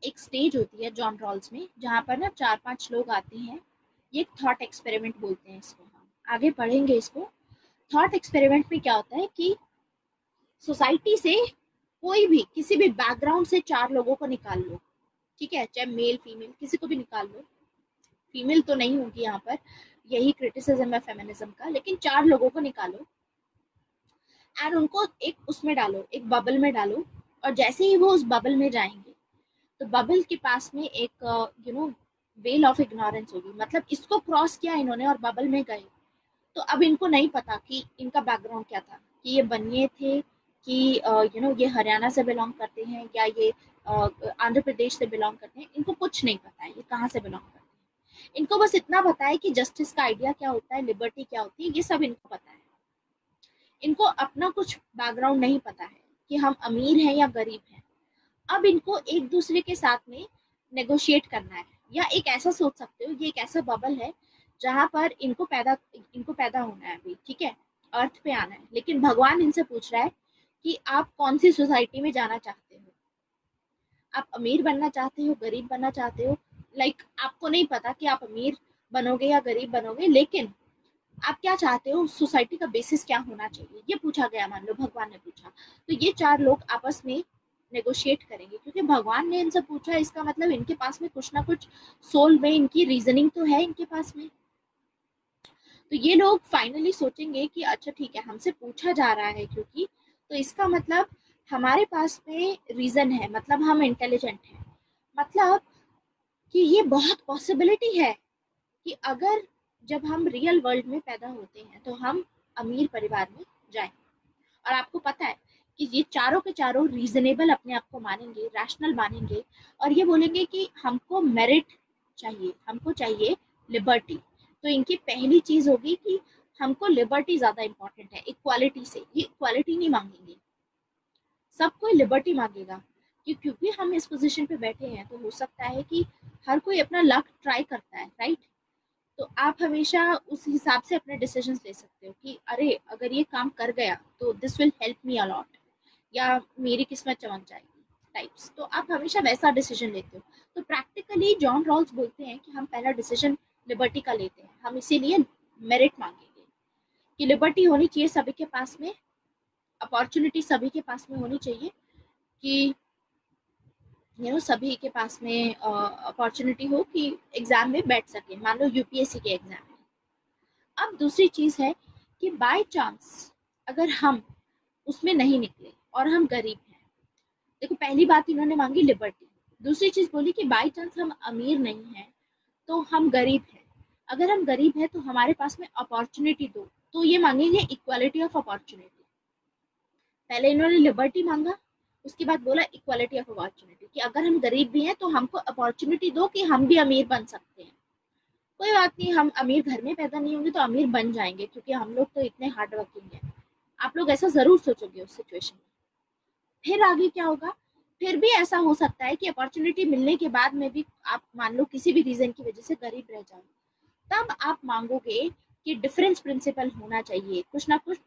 एक स्टेज होती है जॉन रॉल्स में जहाँ पर ना 4-5 लोग आते हैं, ये एक थॉट एक्सपेरिमेंट बोलते हैं इसको, हम आगे पढ़ेंगे इसको। थॉट एक्सपेरिमेंट में क्या होता है कि सोसाइटी से कोई भी किसी भी बैकग्राउंड से 4 लोगों को निकाल लो, ठीक है, चाहे मेल फीमेल किसी को भी निकाल लो, फीमेल तो नहीं होगी यहाँ पर, यही क्रिटिसिज्म है फेमिनिज्म का, लेकिन 4 लोगों को निकालो एंड उनको एक उसमें डालो, एक बबल में डालो, और जैसे ही वो उस बबल में जाएंगे तो बबल के पास में एक वेल ऑफ इग्नोरेंस होगी, मतलब इसको क्रॉस किया इन्होंने और बबल में गए, तो अब इनको नहीं पता कि इनका बैकग्राउंड क्या था, कि ये बनिए थे, कि ये हरियाणा से बिलोंग करते हैं या ये आंध्र प्रदेश से बिलोंग करते हैं, इनको कुछ नहीं पता है ये कहाँ से बिलोंग करते हैं। इनको बस इतना पता है कि जस्टिस का आइडिया क्या होता है, लिबर्टी क्या होती है, ये सब इनको पता है। इनको अपना कुछ बैकग्राउंड नहीं पता है कि हम अमीर हैं या गरीब हैं। अब इनको एक दूसरे के साथ में नेगोशिएट करना है, या एक ऐसा सोच सकते हो, ये एक ऐसा बबल है जहां पर इनको पैदा होना है अभी, ठीक है, अर्थ पे आना है, लेकिन भगवान इनसे पूछ रहा है कि आप कौन सी सोसाइटी में जाना चाहते हो, आप अमीर बनना चाहते हो, गरीब बनना चाहते हो, आपको नहीं पता कि आप अमीर बनोगे या गरीब बनोगे, लेकिन आप क्या चाहते हो, सोसाइटी का बेसिस क्या होना चाहिए, ये पूछा गया, मान लो भगवान ने पूछा, तो ये 4 लोग आपस में नेगोशिएट करेंगे, क्योंकि भगवान ने इनसे पूछा, इसका मतलब इनके पास में कुछ ना कुछ सोल में इनकी रीजनिंग तो है इनके पास में। तो ये लोग फाइनली सोचेंगे कि अच्छा ठीक है, हमसे पूछा जा रहा है क्योंकि, तो इसका मतलब हमारे पास में रीजन है, मतलब हम इंटेलिजेंट हैं, मतलब कि ये बहुत पॉसिबिलिटी है कि अगर जब हम रियल वर्ल्ड में पैदा होते हैं तो हम अमीर परिवार में जाएं, और आपको पता है कि ये चारों के चारों रीजनेबल अपने आप को मानेंगे, रैशनल मानेंगे, और ये बोलेंगे कि हमको मेरिट चाहिए, हमको चाहिए लिबर्टी। तो इनकी पहली चीज होगी कि हमको लिबर्टी ज्यादा इंपॉर्टेंट है, इक्वालिटी से, ये इक्वालिटी नहीं मांगेंगे, सब कोई लिबर्टी मांगेगा, कि क्योंकि हम इस पोजीशन पे बैठे हैं तो हो सकता है कि हर कोई अपना लक ट्राई करता है, राइट। तो आप हमेशा उस हिसाब से अपने डिसीजंस ले सकते हो कि अरे अगर ये काम कर गया तो this will help me a lot, या मेरी किस्मत चमक जाएगी टाइप्स, तो आप हमेशा वैसा डिसीजन लेते हो। तो प्रैक्टिकली जॉन रॉल्स बोलते हैं कि हम पहला डिसीजन लिबर्टी का लेते हैं, हम इसीलिए मेरिट मांगेंगे कि लिबर्टी होनी चाहिए सभी के पास में, अपॉर्चुनिटी सभी के पास में होनी चाहिए, कि सभी के पास में अपॉर्चुनिटी हो कि एग्जाम में बैठ सके, मान लो यूपीएससी के एग्जाम में। अब दूसरी चीज है कि बाय चांस अगर हम उसमें नहीं निकले और हम गरीब हैं, देखो पहली बात इन्होंने मांगी लिबर्टी, दूसरी चीज बोली कि बाय चांस हम अमीर नहीं हैं तो हम गरीब हैं, अगर हम गरीब हैं तो हमारे पास में अपॉर्चुनिटी दो, तो ये मांगेंगे इक्वालिटी ऑफ अपॉर्चुनिटी। पहले इन्होंने लिबर्टी मांगा, उसके बाद बोला इक्वालिटी ऑफ अपॉर्चुनिटी, कि अगर हम गरीब भी हैं तो हमको अपॉर्चुनिटी दो कि हम भी अमीर बन सकते हैं। कोई बात नहीं, हम अमीर घर में पैदा नहीं होंगे तो अमीर बन जाएंगे, क्योंकि हम लोग तो इतने हार्ड वर्किंग हैं। आप लोग ऐसा जरूर सोचोगे उस सिचुएशन में। फिर आगे क्या होगा, फिर भी ऐसा हो सकता है कि अपॉर्चुनिटी मिलने के बाद में भी आप मान लो किसी भी रीजन की वजह से गरीब रह जाओ, तब आप मांगोगे कि डिफरेंस प्रिंसिपल होना चाहिए, कुछ ना कुछ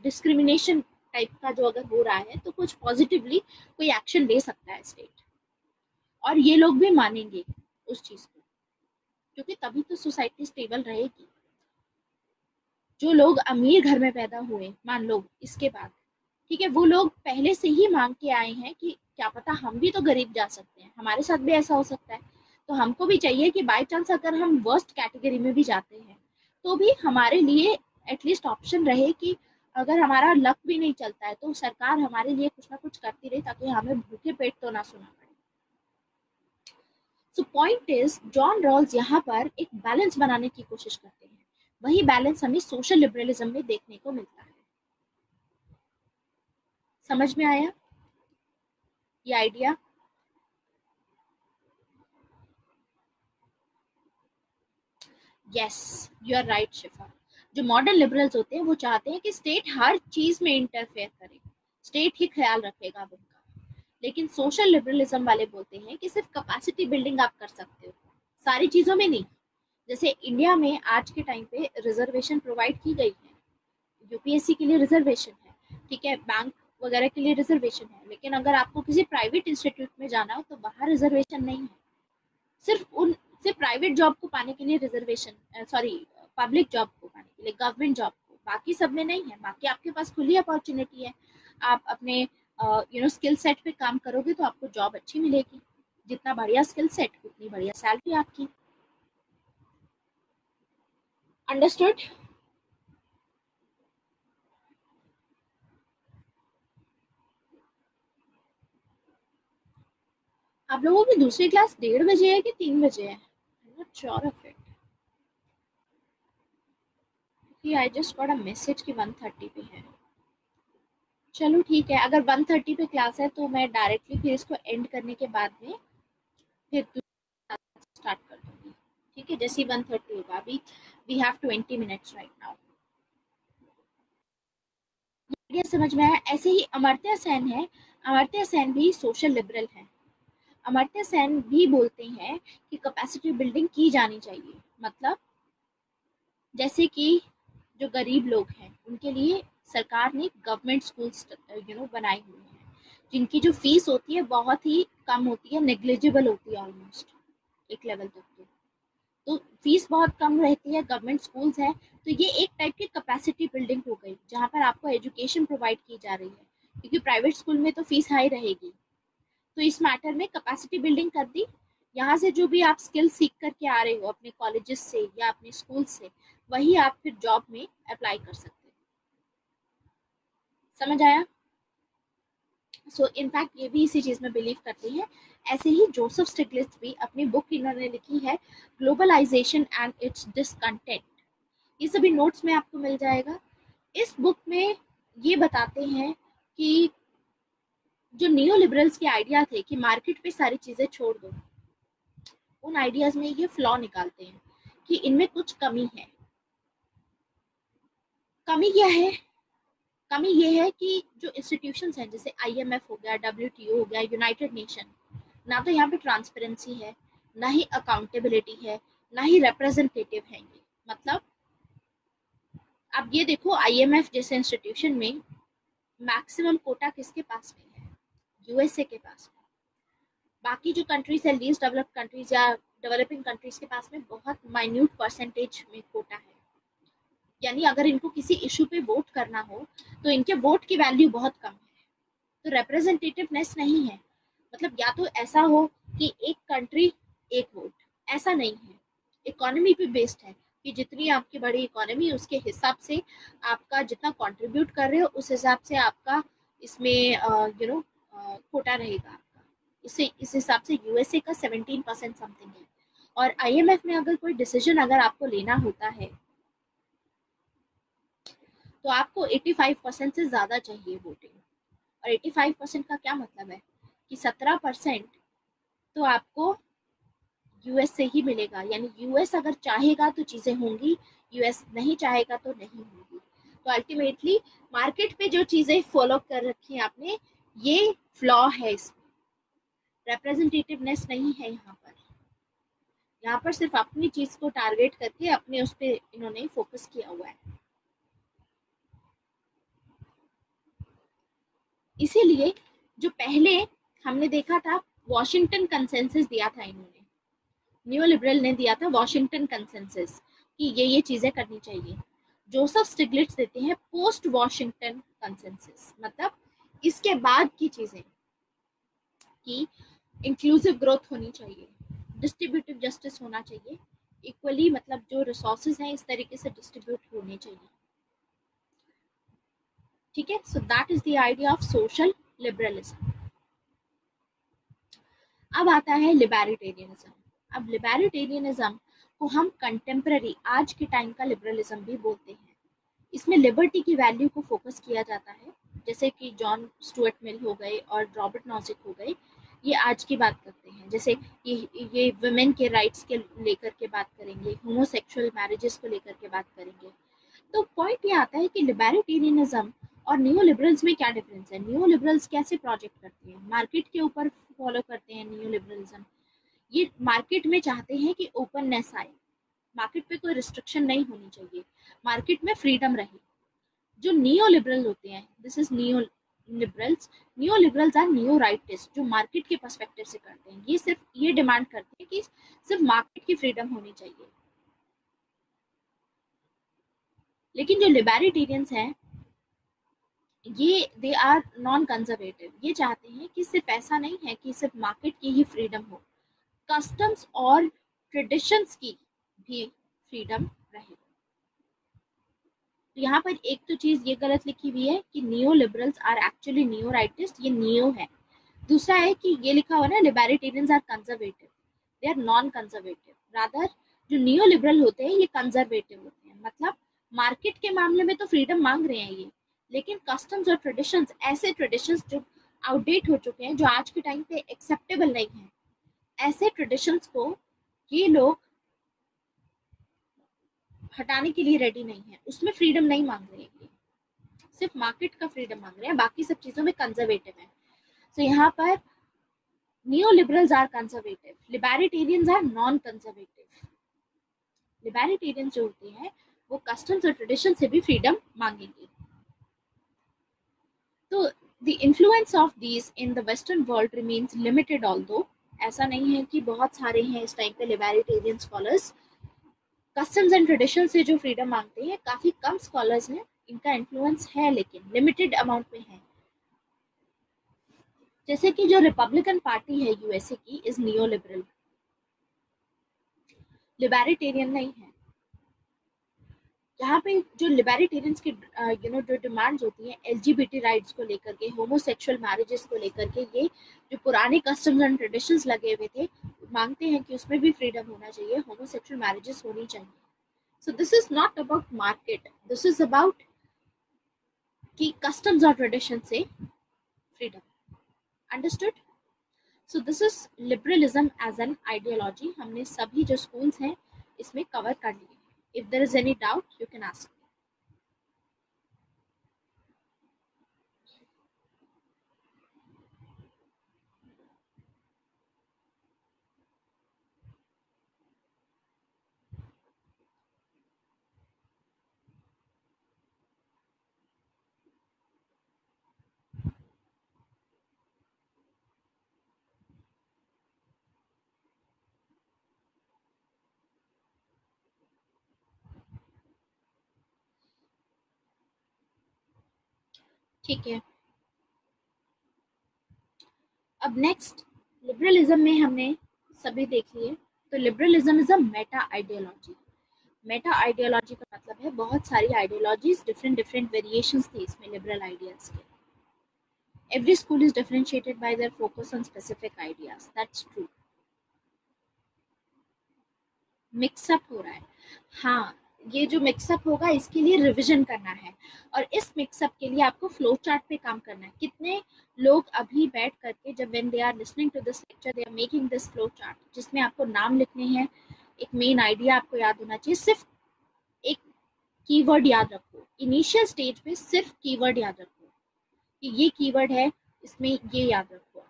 डिस्क्रिमिनेशन टाइप का जो अगर हो रहा है तो कुछ पॉजिटिवली कोई एक्शन ले सकता है स्टेट, और ये लोग भी मानेंगे उस चीज को, क्योंकि तभी तो सोसाइटी स्टेबल रहेगी। जो लोग अमीर घर में पैदा हुए मान लो इसके बाद, ठीक है, वो लोग पहले से ही मांग के आए हैं कि क्या पता हम भी तो गरीब जा सकते हैं, हमारे साथ भी ऐसा हो सकता है, तो हमको भी चाहिए कि बाय चांस अगर हम वर्स्ट कैटेगरी में भी जाते हैं तो भी हमारे लिए एटलीस्ट ऑप्शन रहे कि अगर हमारा लक भी नहीं चलता है तो सरकार हमारे लिए कुछ ना कुछ करती रहे, ताकि हमें भूखे पेट तो ना सुना पड़े। So point is, John Rawls यहाँ पर एक बैलेंस बनाने की कोशिश करते हैं, वही बैलेंस हमें सोशल लिबरलिज्म में देखने को मिलता है। समझ में आया? ये idea? Yes, you are right Shifa. जो मॉडर्न लिबरल्स होते हैं वो चाहते हैं कि स्टेट हर चीज में इंटरफेयर करे, स्टेट ही ख्याल रखेगा अब उनका। लेकिन सोशल लिबरलिज्म वाले बोलते हैं कि सिर्फ कैपेसिटी बिल्डिंग आप कर सकते हो, सारी चीजों में नहीं। जैसे इंडिया में आज के टाइम पे रिजर्वेशन प्रोवाइड की गई है, यूपीएससी के लिए रिजर्वेशन है, ठीक है, बैंक वगैरह के लिए रिजर्वेशन है, लेकिन अगर आपको किसी प्राइवेट इंस्टीट्यूट में जाना हो तो वहाँ रिजर्वेशन नहीं है। सिर्फ प्राइवेट जॉब को पाने के लिए रिजर्वेशन, सॉरी, पब्लिक जॉब को पाने के लिए, गवर्नमेंट जॉब को, बाकी सब में नहीं है। बाकी आपके पास खुली अपॉर्चुनिटी है, आप अपने स्किल सेट पे काम करोगे तो आपको जॉब अच्छी मिलेगी। जितना बढ़िया स्किल सेट उतनी बढ़िया सैलरी आपकी। अंडरस्टूड? आप लोगों की दूसरी क्लास 1:30 है कि 3 बजे है? I'm not sure of it. I just got a message कि 1:30 पे है। चलो ठीक है, अगर 1:30 पे क्लास है तो मैं डायरेक्टली फिर इसको एंड करने के बाद में फिर स्टार्ट कर दूंगी, ठीक है? जैसे 1:30 होगा, अभी we have 20 minutes right now. Idea समझ में आया? ऐसे ही अमर्त्य सेन है, अमर्त्य सेन भी सोशल लिबरल है। अमर्त्य सेन भी बोलते हैं कि कैपेसिटी बिल्डिंग की जानी चाहिए। मतलब जैसे कि जो गरीब लोग हैं उनके लिए सरकार ने गवर्नमेंट स्कूल्स बनाए हुए हैं, जिनकी जो फीस होती है बहुत ही कम होती है, नेग्लिजिबल होती है ऑलमोस्ट एक लेवल तक। तो फीस बहुत कम रहती है, गवर्नमेंट स्कूल्स हैं, तो ये एक टाइप की कैपेसिटी बिल्डिंग हो गई जहाँ पर आपको एजुकेशन प्रोवाइड की जा रही है, क्योंकि प्राइवेट स्कूल में तो फीस हाई रहेगी। तो इस मैटर में कैपेसिटी बिल्डिंग कर दी। यहाँ से जो भी आप स्किल सीख करके आ रहे हो अपने कॉलेजेस से या अपने स्कूल से, वही आप फिर जॉब में अप्लाई कर सकते हैं। समझ आया? सो इनफैक्ट ये भी इसी चीज में बिलीव करते हैं। ऐसे ही जोसेफ स्टिग्लिट्ज भी अपनी बुक इन्होंने लिखी है, ग्लोबलाइजेशन एंड इट्स डिसकंटेंट। ये सभी नोट्स में आपको मिल जाएगा। इस बुक में ये बताते हैं कि जो नियो लिबरल्स के आइडिया थे कि मार्केट पे सारी चीजें छोड़ दो, उन आइडियाज में ये फ्लॉ निकालते हैं कि इनमें कुछ कमी है। कमी क्या है? कमी ये है कि जो इंस्टीट्यूशंस हैं जैसे आईएमएफ हो गया, डब्ल्यूटीओ हो गया, यूनाइटेड नेशन, ना तो यहाँ पे ट्रांसपेरेंसी है, ना ही अकाउंटेबिलिटी है, ना ही रिप्रेजेंटेटिव है। ये मतलब अब ये देखो, आईएमएफ जैसे इंस्टीट्यूशन में मैक्सिमम कोटा किसके पास में है? यूएसए के पास में। बाकी जो कंट्रीज है, लीस्ट डेवलप्ड कंट्रीज या डेवलपिंग कंट्रीज के पास में बहुत माइन्यूट परसेंटेज में कोटा है। यानी अगर इनको किसी इशू पे वोट करना हो तो इनके वोट की वैल्यू बहुत कम है, तो रिप्रेजेंटेटिवनेस नहीं है। मतलब या तो ऐसा हो कि एक कंट्री एक वोट, ऐसा नहीं है। इकोनॉमी पे बेस्ड है कि जितनी आपकी बड़ी इकोनॉमी उसके हिसाब से आपका जितना कंट्रीब्यूट कर रहे हो उस हिसाब से आपका इसमें कोटा रहेगा आपका। इस हिसाब से यूएसए का 17% समथिंग है। और आईएमएफ में अगर कोई डिसीजन अगर आपको लेना होता है तो आपको 85% से ज़्यादा चाहिए वोटिंग। और 85% का क्या मतलब है कि 17% तो आपको यूएस से ही मिलेगा। यानी यूएस अगर चाहेगा तो चीज़ें होंगी, यूएस नहीं चाहेगा तो नहीं होंगी। तो अल्टीमेटली मार्केट पे जो चीज़ें फॉलो कर रखी हैं आपने, ये फ्लॉ है इसमें। रिप्रेजेंटेटिवनेस नहीं है यहाँ पर। यहाँ पर सिर्फ अपनी चीज़ को टारगेट करके अपने उस पर इन्होंने फोकस किया हुआ है। इसीलिए जो पहले हमने देखा था, वॉशिंगटन कंसेंसस दिया था इन्होंने, न्यू लिबरल ने दिया था वॉशिंगटन कंसेंसस कि ये चीजें करनी चाहिए। जोसेफ स्टिग्लिट्ज देते हैं पोस्ट वॉशिंगटन कंसेंसस, मतलब इसके बाद की चीजें कि इंक्लूसिव ग्रोथ होनी चाहिए, डिस्ट्रीब्यूटिव जस्टिस होना चाहिए, इक्वली मतलब जो रिसोर्सेज हैं इस तरीके से डिस्ट्रीब्यूट होने चाहिए। ठीक है, so that is the idea of social liberalism. अब आता है लिबर्टेरियनिज्म। अब लिबर्टेरियनिज्म को हम कंटेम्प्रेरी आज के टाइम का लिबरलिज्म भी बोलते हैं। इसमें लिबर्टी की वैल्यू को फोकस किया जाता है, जैसे कि जॉन स्टुअर्ट मिल हो गए और रॉबर्ट नॉजिक हो गए, ये आज की बात करते हैं। जैसे ये वुमेन के राइट्स के लेकर के बात करेंगे, होमोसेक्सुअल मैरिजेस को लेकर के बात करेंगे। तो पॉइंट ये आता है कि लिबर्टेरियनिज्म और न्यू लिबरल्स में क्या डिफरेंस है। न्यू लिबरल्स कैसे प्रोजेक्ट करते हैं, मार्केट के ऊपर फॉलो करते हैं न्यू लिबरलिज्म। ये मार्केट में चाहते हैं कि ओपननेस आए, मार्केट पे कोई रिस्ट्रिक्शन नहीं होनी चाहिए, मार्केट में फ्रीडम रहे। जो नियो लिबरल होते हैं, this is neo liberals. Neo liberals are neo rightist, जो मार्केट के पर्सपेक्टिव से करते हैं। ये सिर्फ ये डिमांड करते हैं कि सिर्फ मार्केट की फ्रीडम होनी चाहिए। लेकिन जो लिबर्टेरियंस हैं, ये दे आर नॉन कंजर्वेटिव। ये चाहते हैं कि सिर्फ ऐसा नहीं है कि सिर्फ मार्केट की ही फ्रीडम हो, कस्टम्स और ट्रेडिशंस की भी फ्रीडम रहे। तो यहाँ पर एक तो चीज ये गलत लिखी हुई है कि neo liberals are actually neo rightist, ये नियो है। दूसरा है कि ये लिखा हुआ ना libertarians are conservative, they are non conservative. Rather जो नियो लिबरल होते हैं ये कंजर्वेटिव होते हैं। मतलब मार्केट के मामले में तो फ्रीडम मांग रहे हैं ये, लेकिन कस्टम्स और ट्रेडिशंस, ऐसे ट्रेडिशंस जो आउटडेट हो चुके हैं, जो आज के टाइम पे एक्सेप्टेबल नहीं है, ऐसे ट्रेडिशंस को ये लोग हटाने के लिए रेडी नहीं है। उसमें फ्रीडम नहीं मांग रहे हैं, सिर्फ मार्केट का फ्रीडम मांग रहे हैं, बाकी सब चीजों में कंजर्वेटिव है। तो यहाँ पर neo liberals are conservative, libertarians are non conservative. Libertarians जो होते हैं वो कस्टम्स और ट्रेडिशन से भी फ्रीडम मांगेंगे। तो the influence of these in the western world remains limited, although ऐसा नहीं है कि बहुत सारे हैं इस टाइम पे libertarian scholars. Customs and tradition से जो फ्रीडम मांगते हैं काफी कम स्कॉलर्स हैं, इनका इन्फ्लुएंस है लेकिन लिमिटेड अमाउंट में है। जैसे कि जो रिपब्लिकन पार्टी है यूएसए की इज नियो लिबरल, लिबर्टेरियन नहीं है। यहाँ पे जो लिबर्टेरियंस की जो डिमांड्स होती हैं एलजीबीटी राइट्स को लेकर के, होमोसेक्सुअल मैरिजेस को लेकर के, ये जो पुराने कस्टम्स एंड ट्रेडिशंस लगे हुए थे, मांगते हैं कि उसमें भी फ्रीडम होना चाहिए, होमोसेक्सुअल मैरिजेस होनी चाहिए। So this is not about market, this is about कि कस्टम्स और ट्रेडिशन से freedom. Understood? So this is liberalism as an ideology. हमने सभी जो स्कूल्स हैं इसमें कवर कर लिए। If there is any doubt, you can ask me. ठीक है, अब नेक्स्ट लिबरलिज्म में हमने सभी देख लिए। तो liberalism is a Meta ideology. Meta ideology का मतलब है बहुत सारी आइडियोलॉजीज, डिफरेंट डिफरेंट वेरिएशंस थे इसमें लिबरल आइडियाज के। Every school is differentiated by their focus on specific ideas, that's true. Mix up हो रहा है, हाँ, ये जो मिक्सअप होगा इसके लिए रिवीजन करना है, और इस मिक्सअप के लिए आपको फ्लो चार्ट पे काम करना है। कितने लोग अभी बैठ करके जब when they are listening to this lecture they are making this flow chart, जिसमें आपको नाम लिखने हैं, एक मेन आइडिया आपको याद होना चाहिए, सिर्फ एक कीवर्ड याद रखो। इनिशियल स्टेज पे सिर्फ कीवर्ड याद रखो कि ये कीवर्ड है, इसमें ये याद रखो।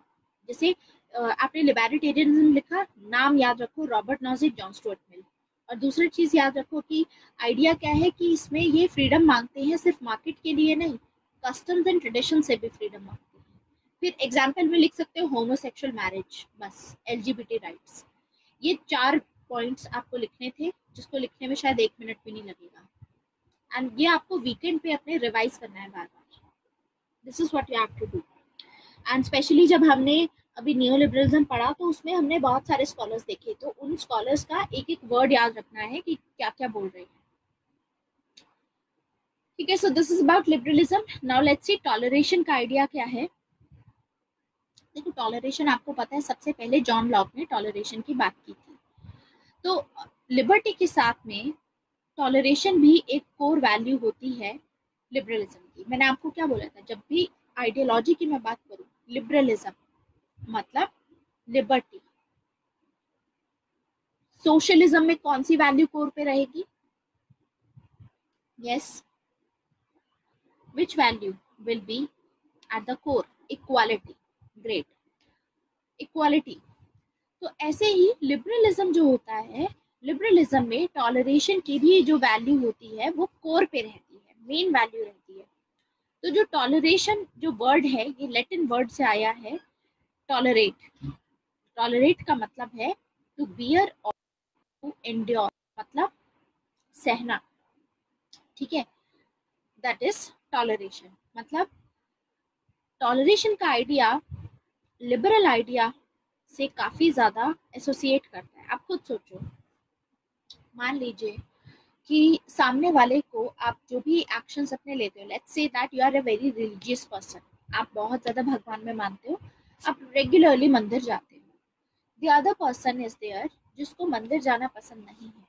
जैसे आपने लिबर्टेरियनिज्म लिखा, नाम याद रखो Robert Nozick, John Stuart Mill. और दूसरी चीज याद रखो कि आइडिया क्या है, कि इसमें ये फ्रीडम मांगते हैं सिर्फ मार्केट के लिए नहीं, कस्टम्स एंड ट्रेडिशन से भी फ्रीडम मांगते हैं। फिर एग्जाम्पल में लिख सकते हो होमोसेक्सुअल मैरिज, बस एलजीबीटी राइट्स। ये 4 पॉइंट्स आपको लिखने थे, जिसको लिखने में शायद 1 मिनट भी नहीं लगेगा। एंड ये आपको वीकेंड पे अपने रिवाइज करना है बार बार। This is what you have to do. And especially जब हमने अभी न्यू लिबरलिज्म पढ़ा तो उसमें हमने बहुत सारे स्कॉलर्स देखे, तो उन स्कॉलर्स का एक एक वर्ड याद रखना है कि क्या क्या बोल रहे हैं। ठीक है, सो this is about liberalism. Now let's see toleration का आइडिया क्या है। देखो, टॉलरेशन आपको पता है, सबसे पहले जॉन लॉक ने टॉलरेशन की बात की थी। तो लिबर्टी के साथ में टॉलरेशन भी एक कोर वैल्यू होती है लिबरलिज्म की। मैंने आपको क्या बोला था, जब भी आइडियोलॉजी की मैं बात करूं, लिबरलिज्म मतलब लिबर्टी। सोशलिज्म में कौन सी वैल्यू कोर पे रहेगी? Yes, which value will be at the core? Equality. Great, equality. तो ऐसे ही लिबरलिज्म जो होता है, लिबरलिज्म में टॉलरेशन की भी जो वैल्यू होती है वो कोर पे रहती है, मेन वैल्यू रहती है। तो जो टॉलरेशन जो वर्ड है, ये लैटिन वर्ड से आया है, टॉलरेट। टॉलरेट का मतलब है टू बियर और टू एंड्योर, मतलब सहना, ठीक है, दैट इज टॉलरेशन। मतलब टॉलरेशन का आइडिया लिबरल आइडिया से काफी ज्यादा एसोसिएट करता है। आप खुद सोचो, मान लीजिए कि सामने वाले को आप जो भी एक्शंस अपने लेते हो, let's say that you are a very religious person, आप बहुत ज्यादा भगवान में मानते हो, आप रेगुलरली मंदिर जाते हो। The other person is there जिसको मंदिर जाना पसंद नहीं है,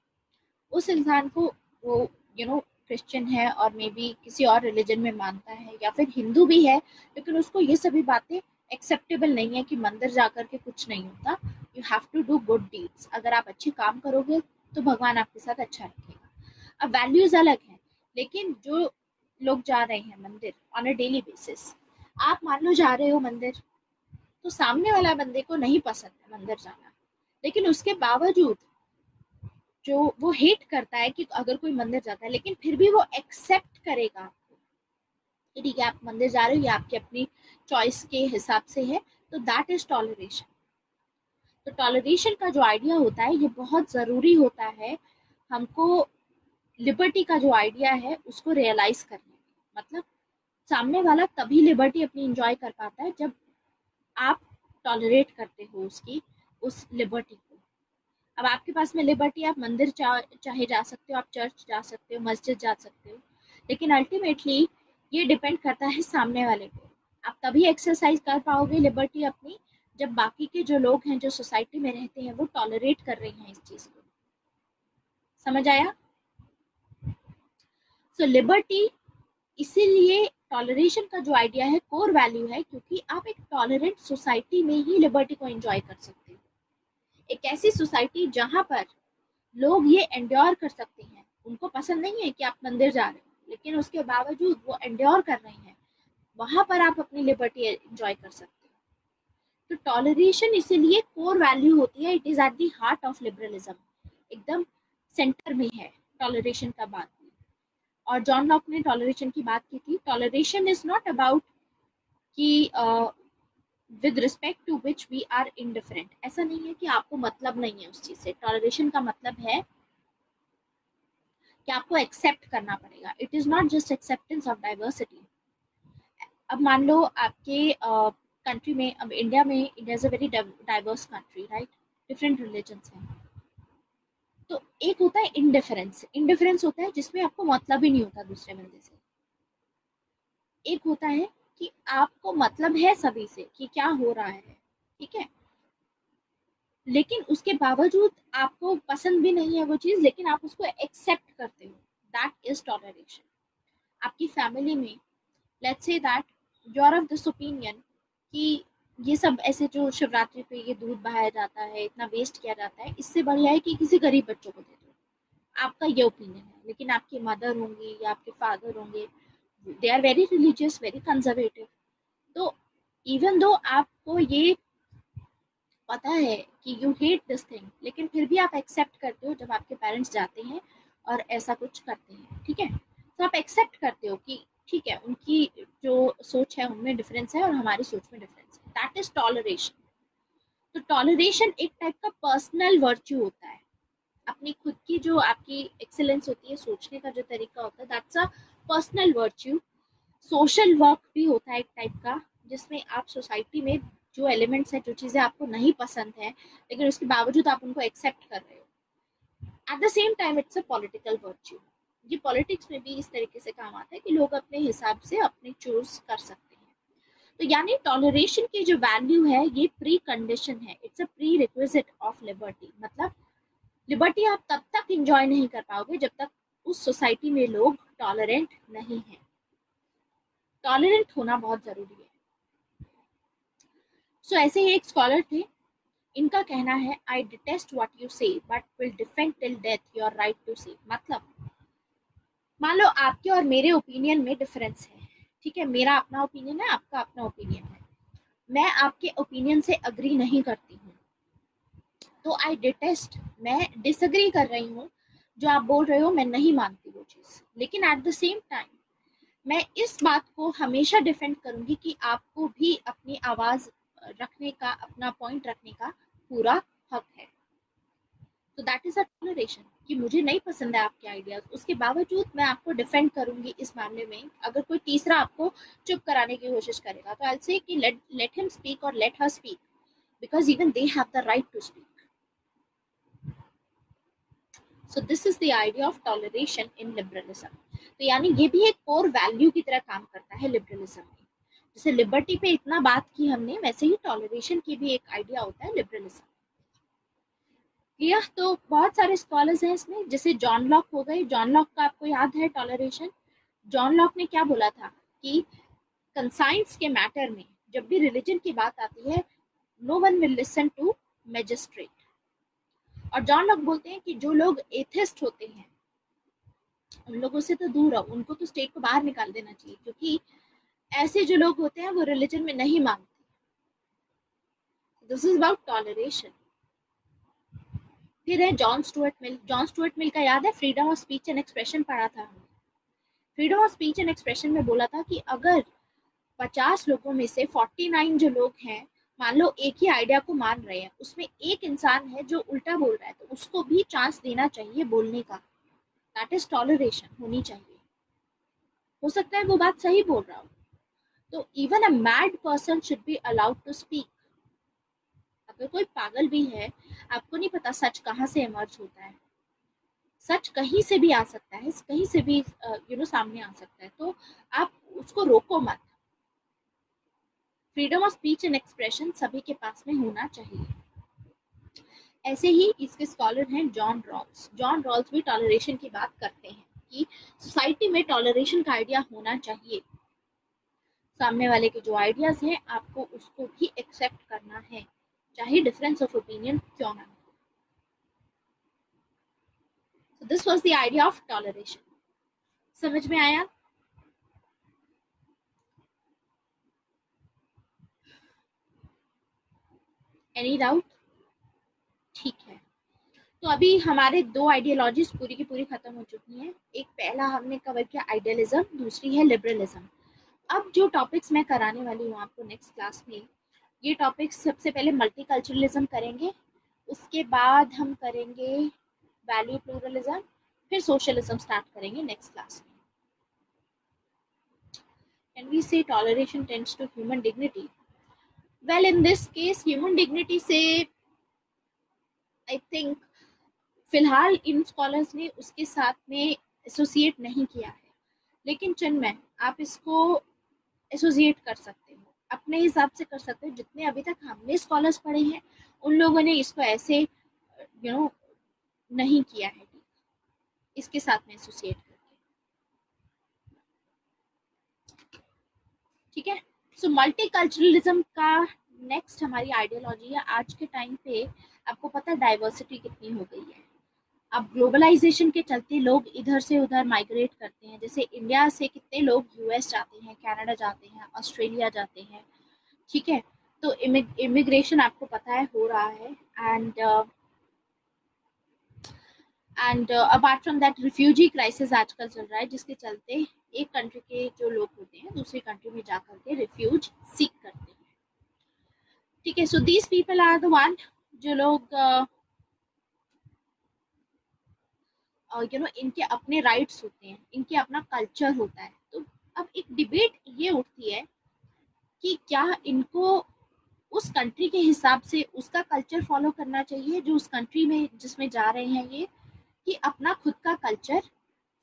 उस इंसान को वो क्रिश्चियन है और मे बी किसी और रिलीजन में मानता है, या फिर हिंदू भी है, लेकिन उसको ये सभी बातें एक्सेप्टेबल नहीं है कि मंदिर जाकर के कुछ नहीं होता। You have to do good deeds, अगर आप अच्छे काम करोगे तो भगवान आपके साथ अच्छा रखेगा। अब वैल्यूज अलग हैं, लेकिन जो लोग जा रहे हैं मंदिर ऑन अ डेली बेसिस, आप मान लो जा रहे हो मंदिर, तो सामने वाला बंदे को नहीं पसंद है मंदिर जाना, लेकिन उसके बावजूद जो वो हेट करता है कि अगर कोई मंदिर जाता है, लेकिन फिर भी वो एक्सेप्ट करेगा कि ठीक है आप मंदिर जा रहे हो, ये आपकी अपनी चॉइस के हिसाब से है, तो दैट इज टॉलरेशन। तो टॉलरेशन का जो आइडिया होता है ये बहुत ज़रूरी होता है हमको लिबर्टी का जो आइडिया है उसको रियलाइज करने में। मतलब सामने वाला तभी लिबर्टी अपनी इंजॉय कर पाता है जब आप टॉलरेट करते हो उसकी उस लिबर्टी को। अब आपके पास में लिबर्टी, आप मंदिर चाहे जा सकते हो, आप चर्च जा सकते हो, मस्जिद जा सकते हो, लेकिन अल्टीमेटली ये डिपेंड करता है सामने वाले पे। आप तभी एक्सरसाइज कर पाओगे लिबर्टी अपनी जब बाकी के जो लोग हैं जो सोसाइटी में रहते हैं वो टॉलरेट कर रहे हैं इस चीज को। समझ आया? सो लिबर्टी, इसीलिए टॉलरेशन का जो आइडिया है कोर वैल्यू है, क्योंकि आप एक टॉलरेंट सोसाइटी में ही लिबर्टी को एंजॉय कर सकते हो। एक ऐसी सोसाइटी जहां पर लोग ये एंड्योर कर सकते हैं, उनको पसंद नहीं है कि आप मंदिर जा रहे हो, लेकिन उसके बावजूद वो एंड्योर कर रहे हैं, वहां पर आप अपनी लिबर्टी एंजॉय कर सकते हो। तो टॉलरेशन इसीलिए कोर वैल्यू होती है, it is at the heart of liberalism, एकदम सेंटर में है टॉलरेशन का बात में। और जॉन लॉक ने टॉलरेशन की बात की थी, टॉलरेशन इज नॉट अबाउट कि with respect to which we are indifferent. ऐसा नहीं है कि आपको मतलब नहीं है उस चीज से, टॉलरेशन का मतलब है कि आपको एक्सेप्ट करना पड़ेगा। It is not just acceptance of diversity. अब मान लो आपके कंट्री में, अब इंडिया में, India is a very diverse country, right, different religions हैं। तो एक होता है इंडिफरेंस, इंडिफरेंस होता है जिसमें आपको मतलब ही नहीं होता दूसरे बंदे से। एक होता है कि आपको मतलब है सभी से कि क्या हो रहा है, ठीक है, लेकिन उसके बावजूद आपको पसंद भी नहीं है वो चीज, लेकिन आप उसको एक्सेप्ट करते हो, दैट इज टॉलरेशन। आपकी फैमिली में let's say that you are of this opinion कि ये सब ऐसे जो शिवरात्रि पे ये दूध बहाया जाता है, इतना वेस्ट किया जाता है, इससे बढ़िया है कि किसी गरीब बच्चों को दे दो। आपका ये ओपिनियन है, लेकिन आपकी मदर होंगी या आपके फादर होंगे, they are very religious, very conservative. तो इवन दो आपको ये पता है कि यू हेट दिस थिंग, लेकिन फिर भी आप एक्सेप्ट करते हो जब आपके पेरेंट्स जाते हैं और ऐसा कुछ करते हैं, ठीक है, तो आप एक्सेप्ट करते हो कि ठीक है उनकी जो सोच है उनमें डिफरेंस है और हमारी सोच में डिफरेंस है, दैट इज टॉलरेशन। तो टॉलरेशन एक टाइप का पर्सनल वर्च्यू होता है, अपनी खुद की जो आपकी एक्सेलेंस होती है, सोचने का जो तरीका होता है, that's a personal virtue. Social work भी होता है एक टाइप का, जिसमें आप सोसाइटी में जो एलिमेंट्स हैं, जो चीज़ें आपको नहीं पसंद है, लेकिन उसके बावजूद आप उनको एक्सेप्ट कर रहे हो। At the same time it's a political virtue. ये पॉलिटिक्स में भी इस तरीके से काम आता है कि लोग अपने हिसाब से अपने चूज कर सकते हैं। तो यानी टॉलरेशन की जो वैल्यू है ये प्री कंडीशन है, it's a pre requisite of liberty. मतलब लिबर्टी आप तब तक इंजॉय नहीं कर पाओगे जब तक उस सोसाइटी में लोग टॉलरेंट नहीं है। टॉलरेंट होना बहुत जरूरी है। सो ऐसे ही एक स्कॉलर थे, इनका कहना है I detest what you say but will defend till death your right to say. मतलब मान लो आपके और मेरे ओपिनियन में डिफरेंस है, ठीक है, मेरा अपना ओपिनियन है, आपका अपना ओपिनियन है, मैं आपके ओपिनियन से अग्री नहीं करती हूँ, तो आई डिटेस्ट, मैं डिसअग्री कर रही हूँ, जो आप बोल रहे हो मैं नहीं मानती वो चीज़, लेकिन एट द सेम टाइम मैं इस बात को हमेशा डिफेंड करूंगी कि आपको भी अपनी आवाज़ रखने का, अपना पॉइंट रखने का पूरा हक है। तो दैट इज अ टॉलरेशन कि मुझे नहीं पसंद है आपके आइडियाज, उसके बावजूद मैं आपको डिफेंड करूंगी इस मामले में। अगर कोई तीसरा आपको चुप कराने की कोशिश करेगा तो आई से कि लेट हिम स्पीक और let her speak, because even they have the right to speak. So this is the idea of toleration in liberalism. तो यानी ये भी एक कोर वैल्यू की तरह काम करता है लिबरलिज्म में। जैसे लिबर्टी पे इतना बात की हमने, वैसे ही टॉलरेशन की भी एक आइडिया होता है लिबरलिज्म। तो बहुत सारे स्कॉलर्स हैं इसमें, जैसे जॉन लॉक हो गए। जॉन लॉक का आपको याद है टॉलरेशन? जॉन लॉक ने क्या बोला था कि कंसाइंस के मैटर में जब भी रिलीजन की बात आती है, no one will listen to magistrate. और जॉन लॉक बोलते हैं कि जो लोग एथिस्ट होते हैं उन लोगों से तो दूर रहो, उनको तो स्टेट को बाहर निकाल देना चाहिए, क्योंकि ऐसे जो लोग होते हैं वो रिलीजन में नहीं मानते। This is about toleration. फिर है John Stuart Mill. John Stuart Mill का याद है, freedom of speech and expression पढ़ा था हमने। Freedom of speech and expression में बोला था कि अगर 50 लोगों में से 49 जो लोग हैं, मान लो एक ही आइडिया को मान रहे हैं, उसमें एक इंसान है जो उल्टा बोल रहा है, तो उसको भी चांस देना चाहिए बोलने का। दैट इज टॉलरेशन होनी चाहिए। हो सकता है वो बात सही बोल रहा हो, तो even a mad person should be allowed to speak. अगर कोई पागल भी है, आपको नहीं पता सच कहाँ से इमर्ज होता है, सच कहीं से भी आ सकता है, कहीं से भी सामने आ सकता है, तो आप उसको रोको मत। Freedom of speech and expression सभी के पास में होना चाहिए। ऐसे ही इसके स्कॉलर हैं जॉन रॉल्स। जॉन रॉल्स भी टॉलरेशन की बात करते हैं कि सोसाइटी में टॉलरेशन का आइडिया होना चाहिए। सामने वाले के जो आइडियाज हैं आपको उसको भी एक्सेप्ट करना है, चाहे डिफरेंस ऑफ ओपिनियन क्यों ना हो। So this was the idea of toleration. समझ में आया? Any doubt? ठीक है, तो अभी हमारे दो आइडियोलॉजीज पूरी की पूरी खत्म हो चुकी हैं। एक पहला हमने कवर किया आइडियलिज्म, दूसरी है लिबरलिज्म। अब जो टॉपिक्स मैं कराने वाली हूँ आपको नेक्स्ट क्लास में, ये टॉपिक्स सबसे पहले मल्टीकल्चरलिज्म करेंगे, उसके बाद हम करेंगे वैल्यू प्लूरलिज्म, फिर सोशलिज्म स्टार्ट करेंगे नेक्स्ट क्लास में। Can we say toleration tends to human dignity? Well in this case human dignity से आई थिंक फिलहाल इन स्कॉलर्स ने उसके साथ में एसोसिएट नहीं किया है, लेकिन चिन्मय आप इसको एसोसिएट कर सकते हो, अपने हिसाब से कर सकते हो। जितने अभी तक हमने स्कॉलर्स पढ़े हैं उन लोगों ने इसको ऐसे नहीं किया है, इसके साथ में एसोसिएट करके। ठीक है, सो मल्टीकल्चरलिज्म का नेक्स्ट हमारी आइडियोलॉजी है। आज के टाइम पे आपको पता है डाइवर्सिटी कितनी हो गई है। अब ग्लोबलाइजेशन के चलते लोग इधर से उधर माइग्रेट करते हैं, जैसे इंडिया से कितने लोग यूएस जाते हैं, कनाडा जाते हैं, ऑस्ट्रेलिया जाते हैं। ठीक है, तो इमिग्रेशन आपको पता है हो रहा है, and apart from that refugee crisis आजकल चल रहा है, जिसके चलते एक कंट्री के जो लोग होते हैं दूसरी कंट्री में जाकर के रिफ्यूज सीख करते हैं। ठीक है, so these people are the one जो लोग इनके अपने राइट्स होते हैं, इनके अपना कल्चर होता है। तो अब एक डिबेट ये उठती है कि क्या इनको उस कंट्री के हिसाब से उसका कल्चर फॉलो करना चाहिए जो उस कंट्री में जिसमें जा रहे हैं ये, कि अपना खुद का कल्चर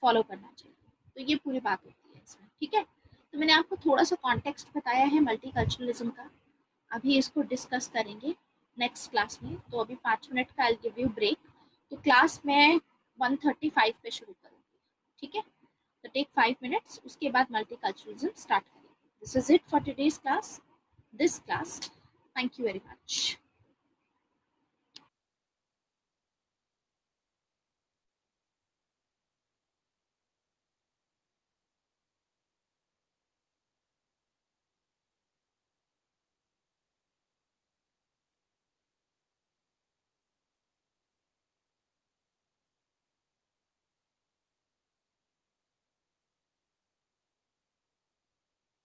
फॉलो करना चाहिए। तो ये पूरी बात होती है इसमें। ठीक है, तो मैंने आपको थोड़ा सा कॉन्टेक्स्ट बताया है मल्टीकल्चरलिज्म का, अभी इसको डिस्कस करेंगे नेक्स्ट क्लास में। तो अभी 5 मिनट का आई गिव यू ब्रेक, तो क्लास में 1:35 पे शुरू करूँगी। ठीक है, तो टेक 5 मिनट्स, उसके बाद मल्टीकल्चरलिज्म स्टार्ट करेंगे। This is it for today's class. Thank you very much.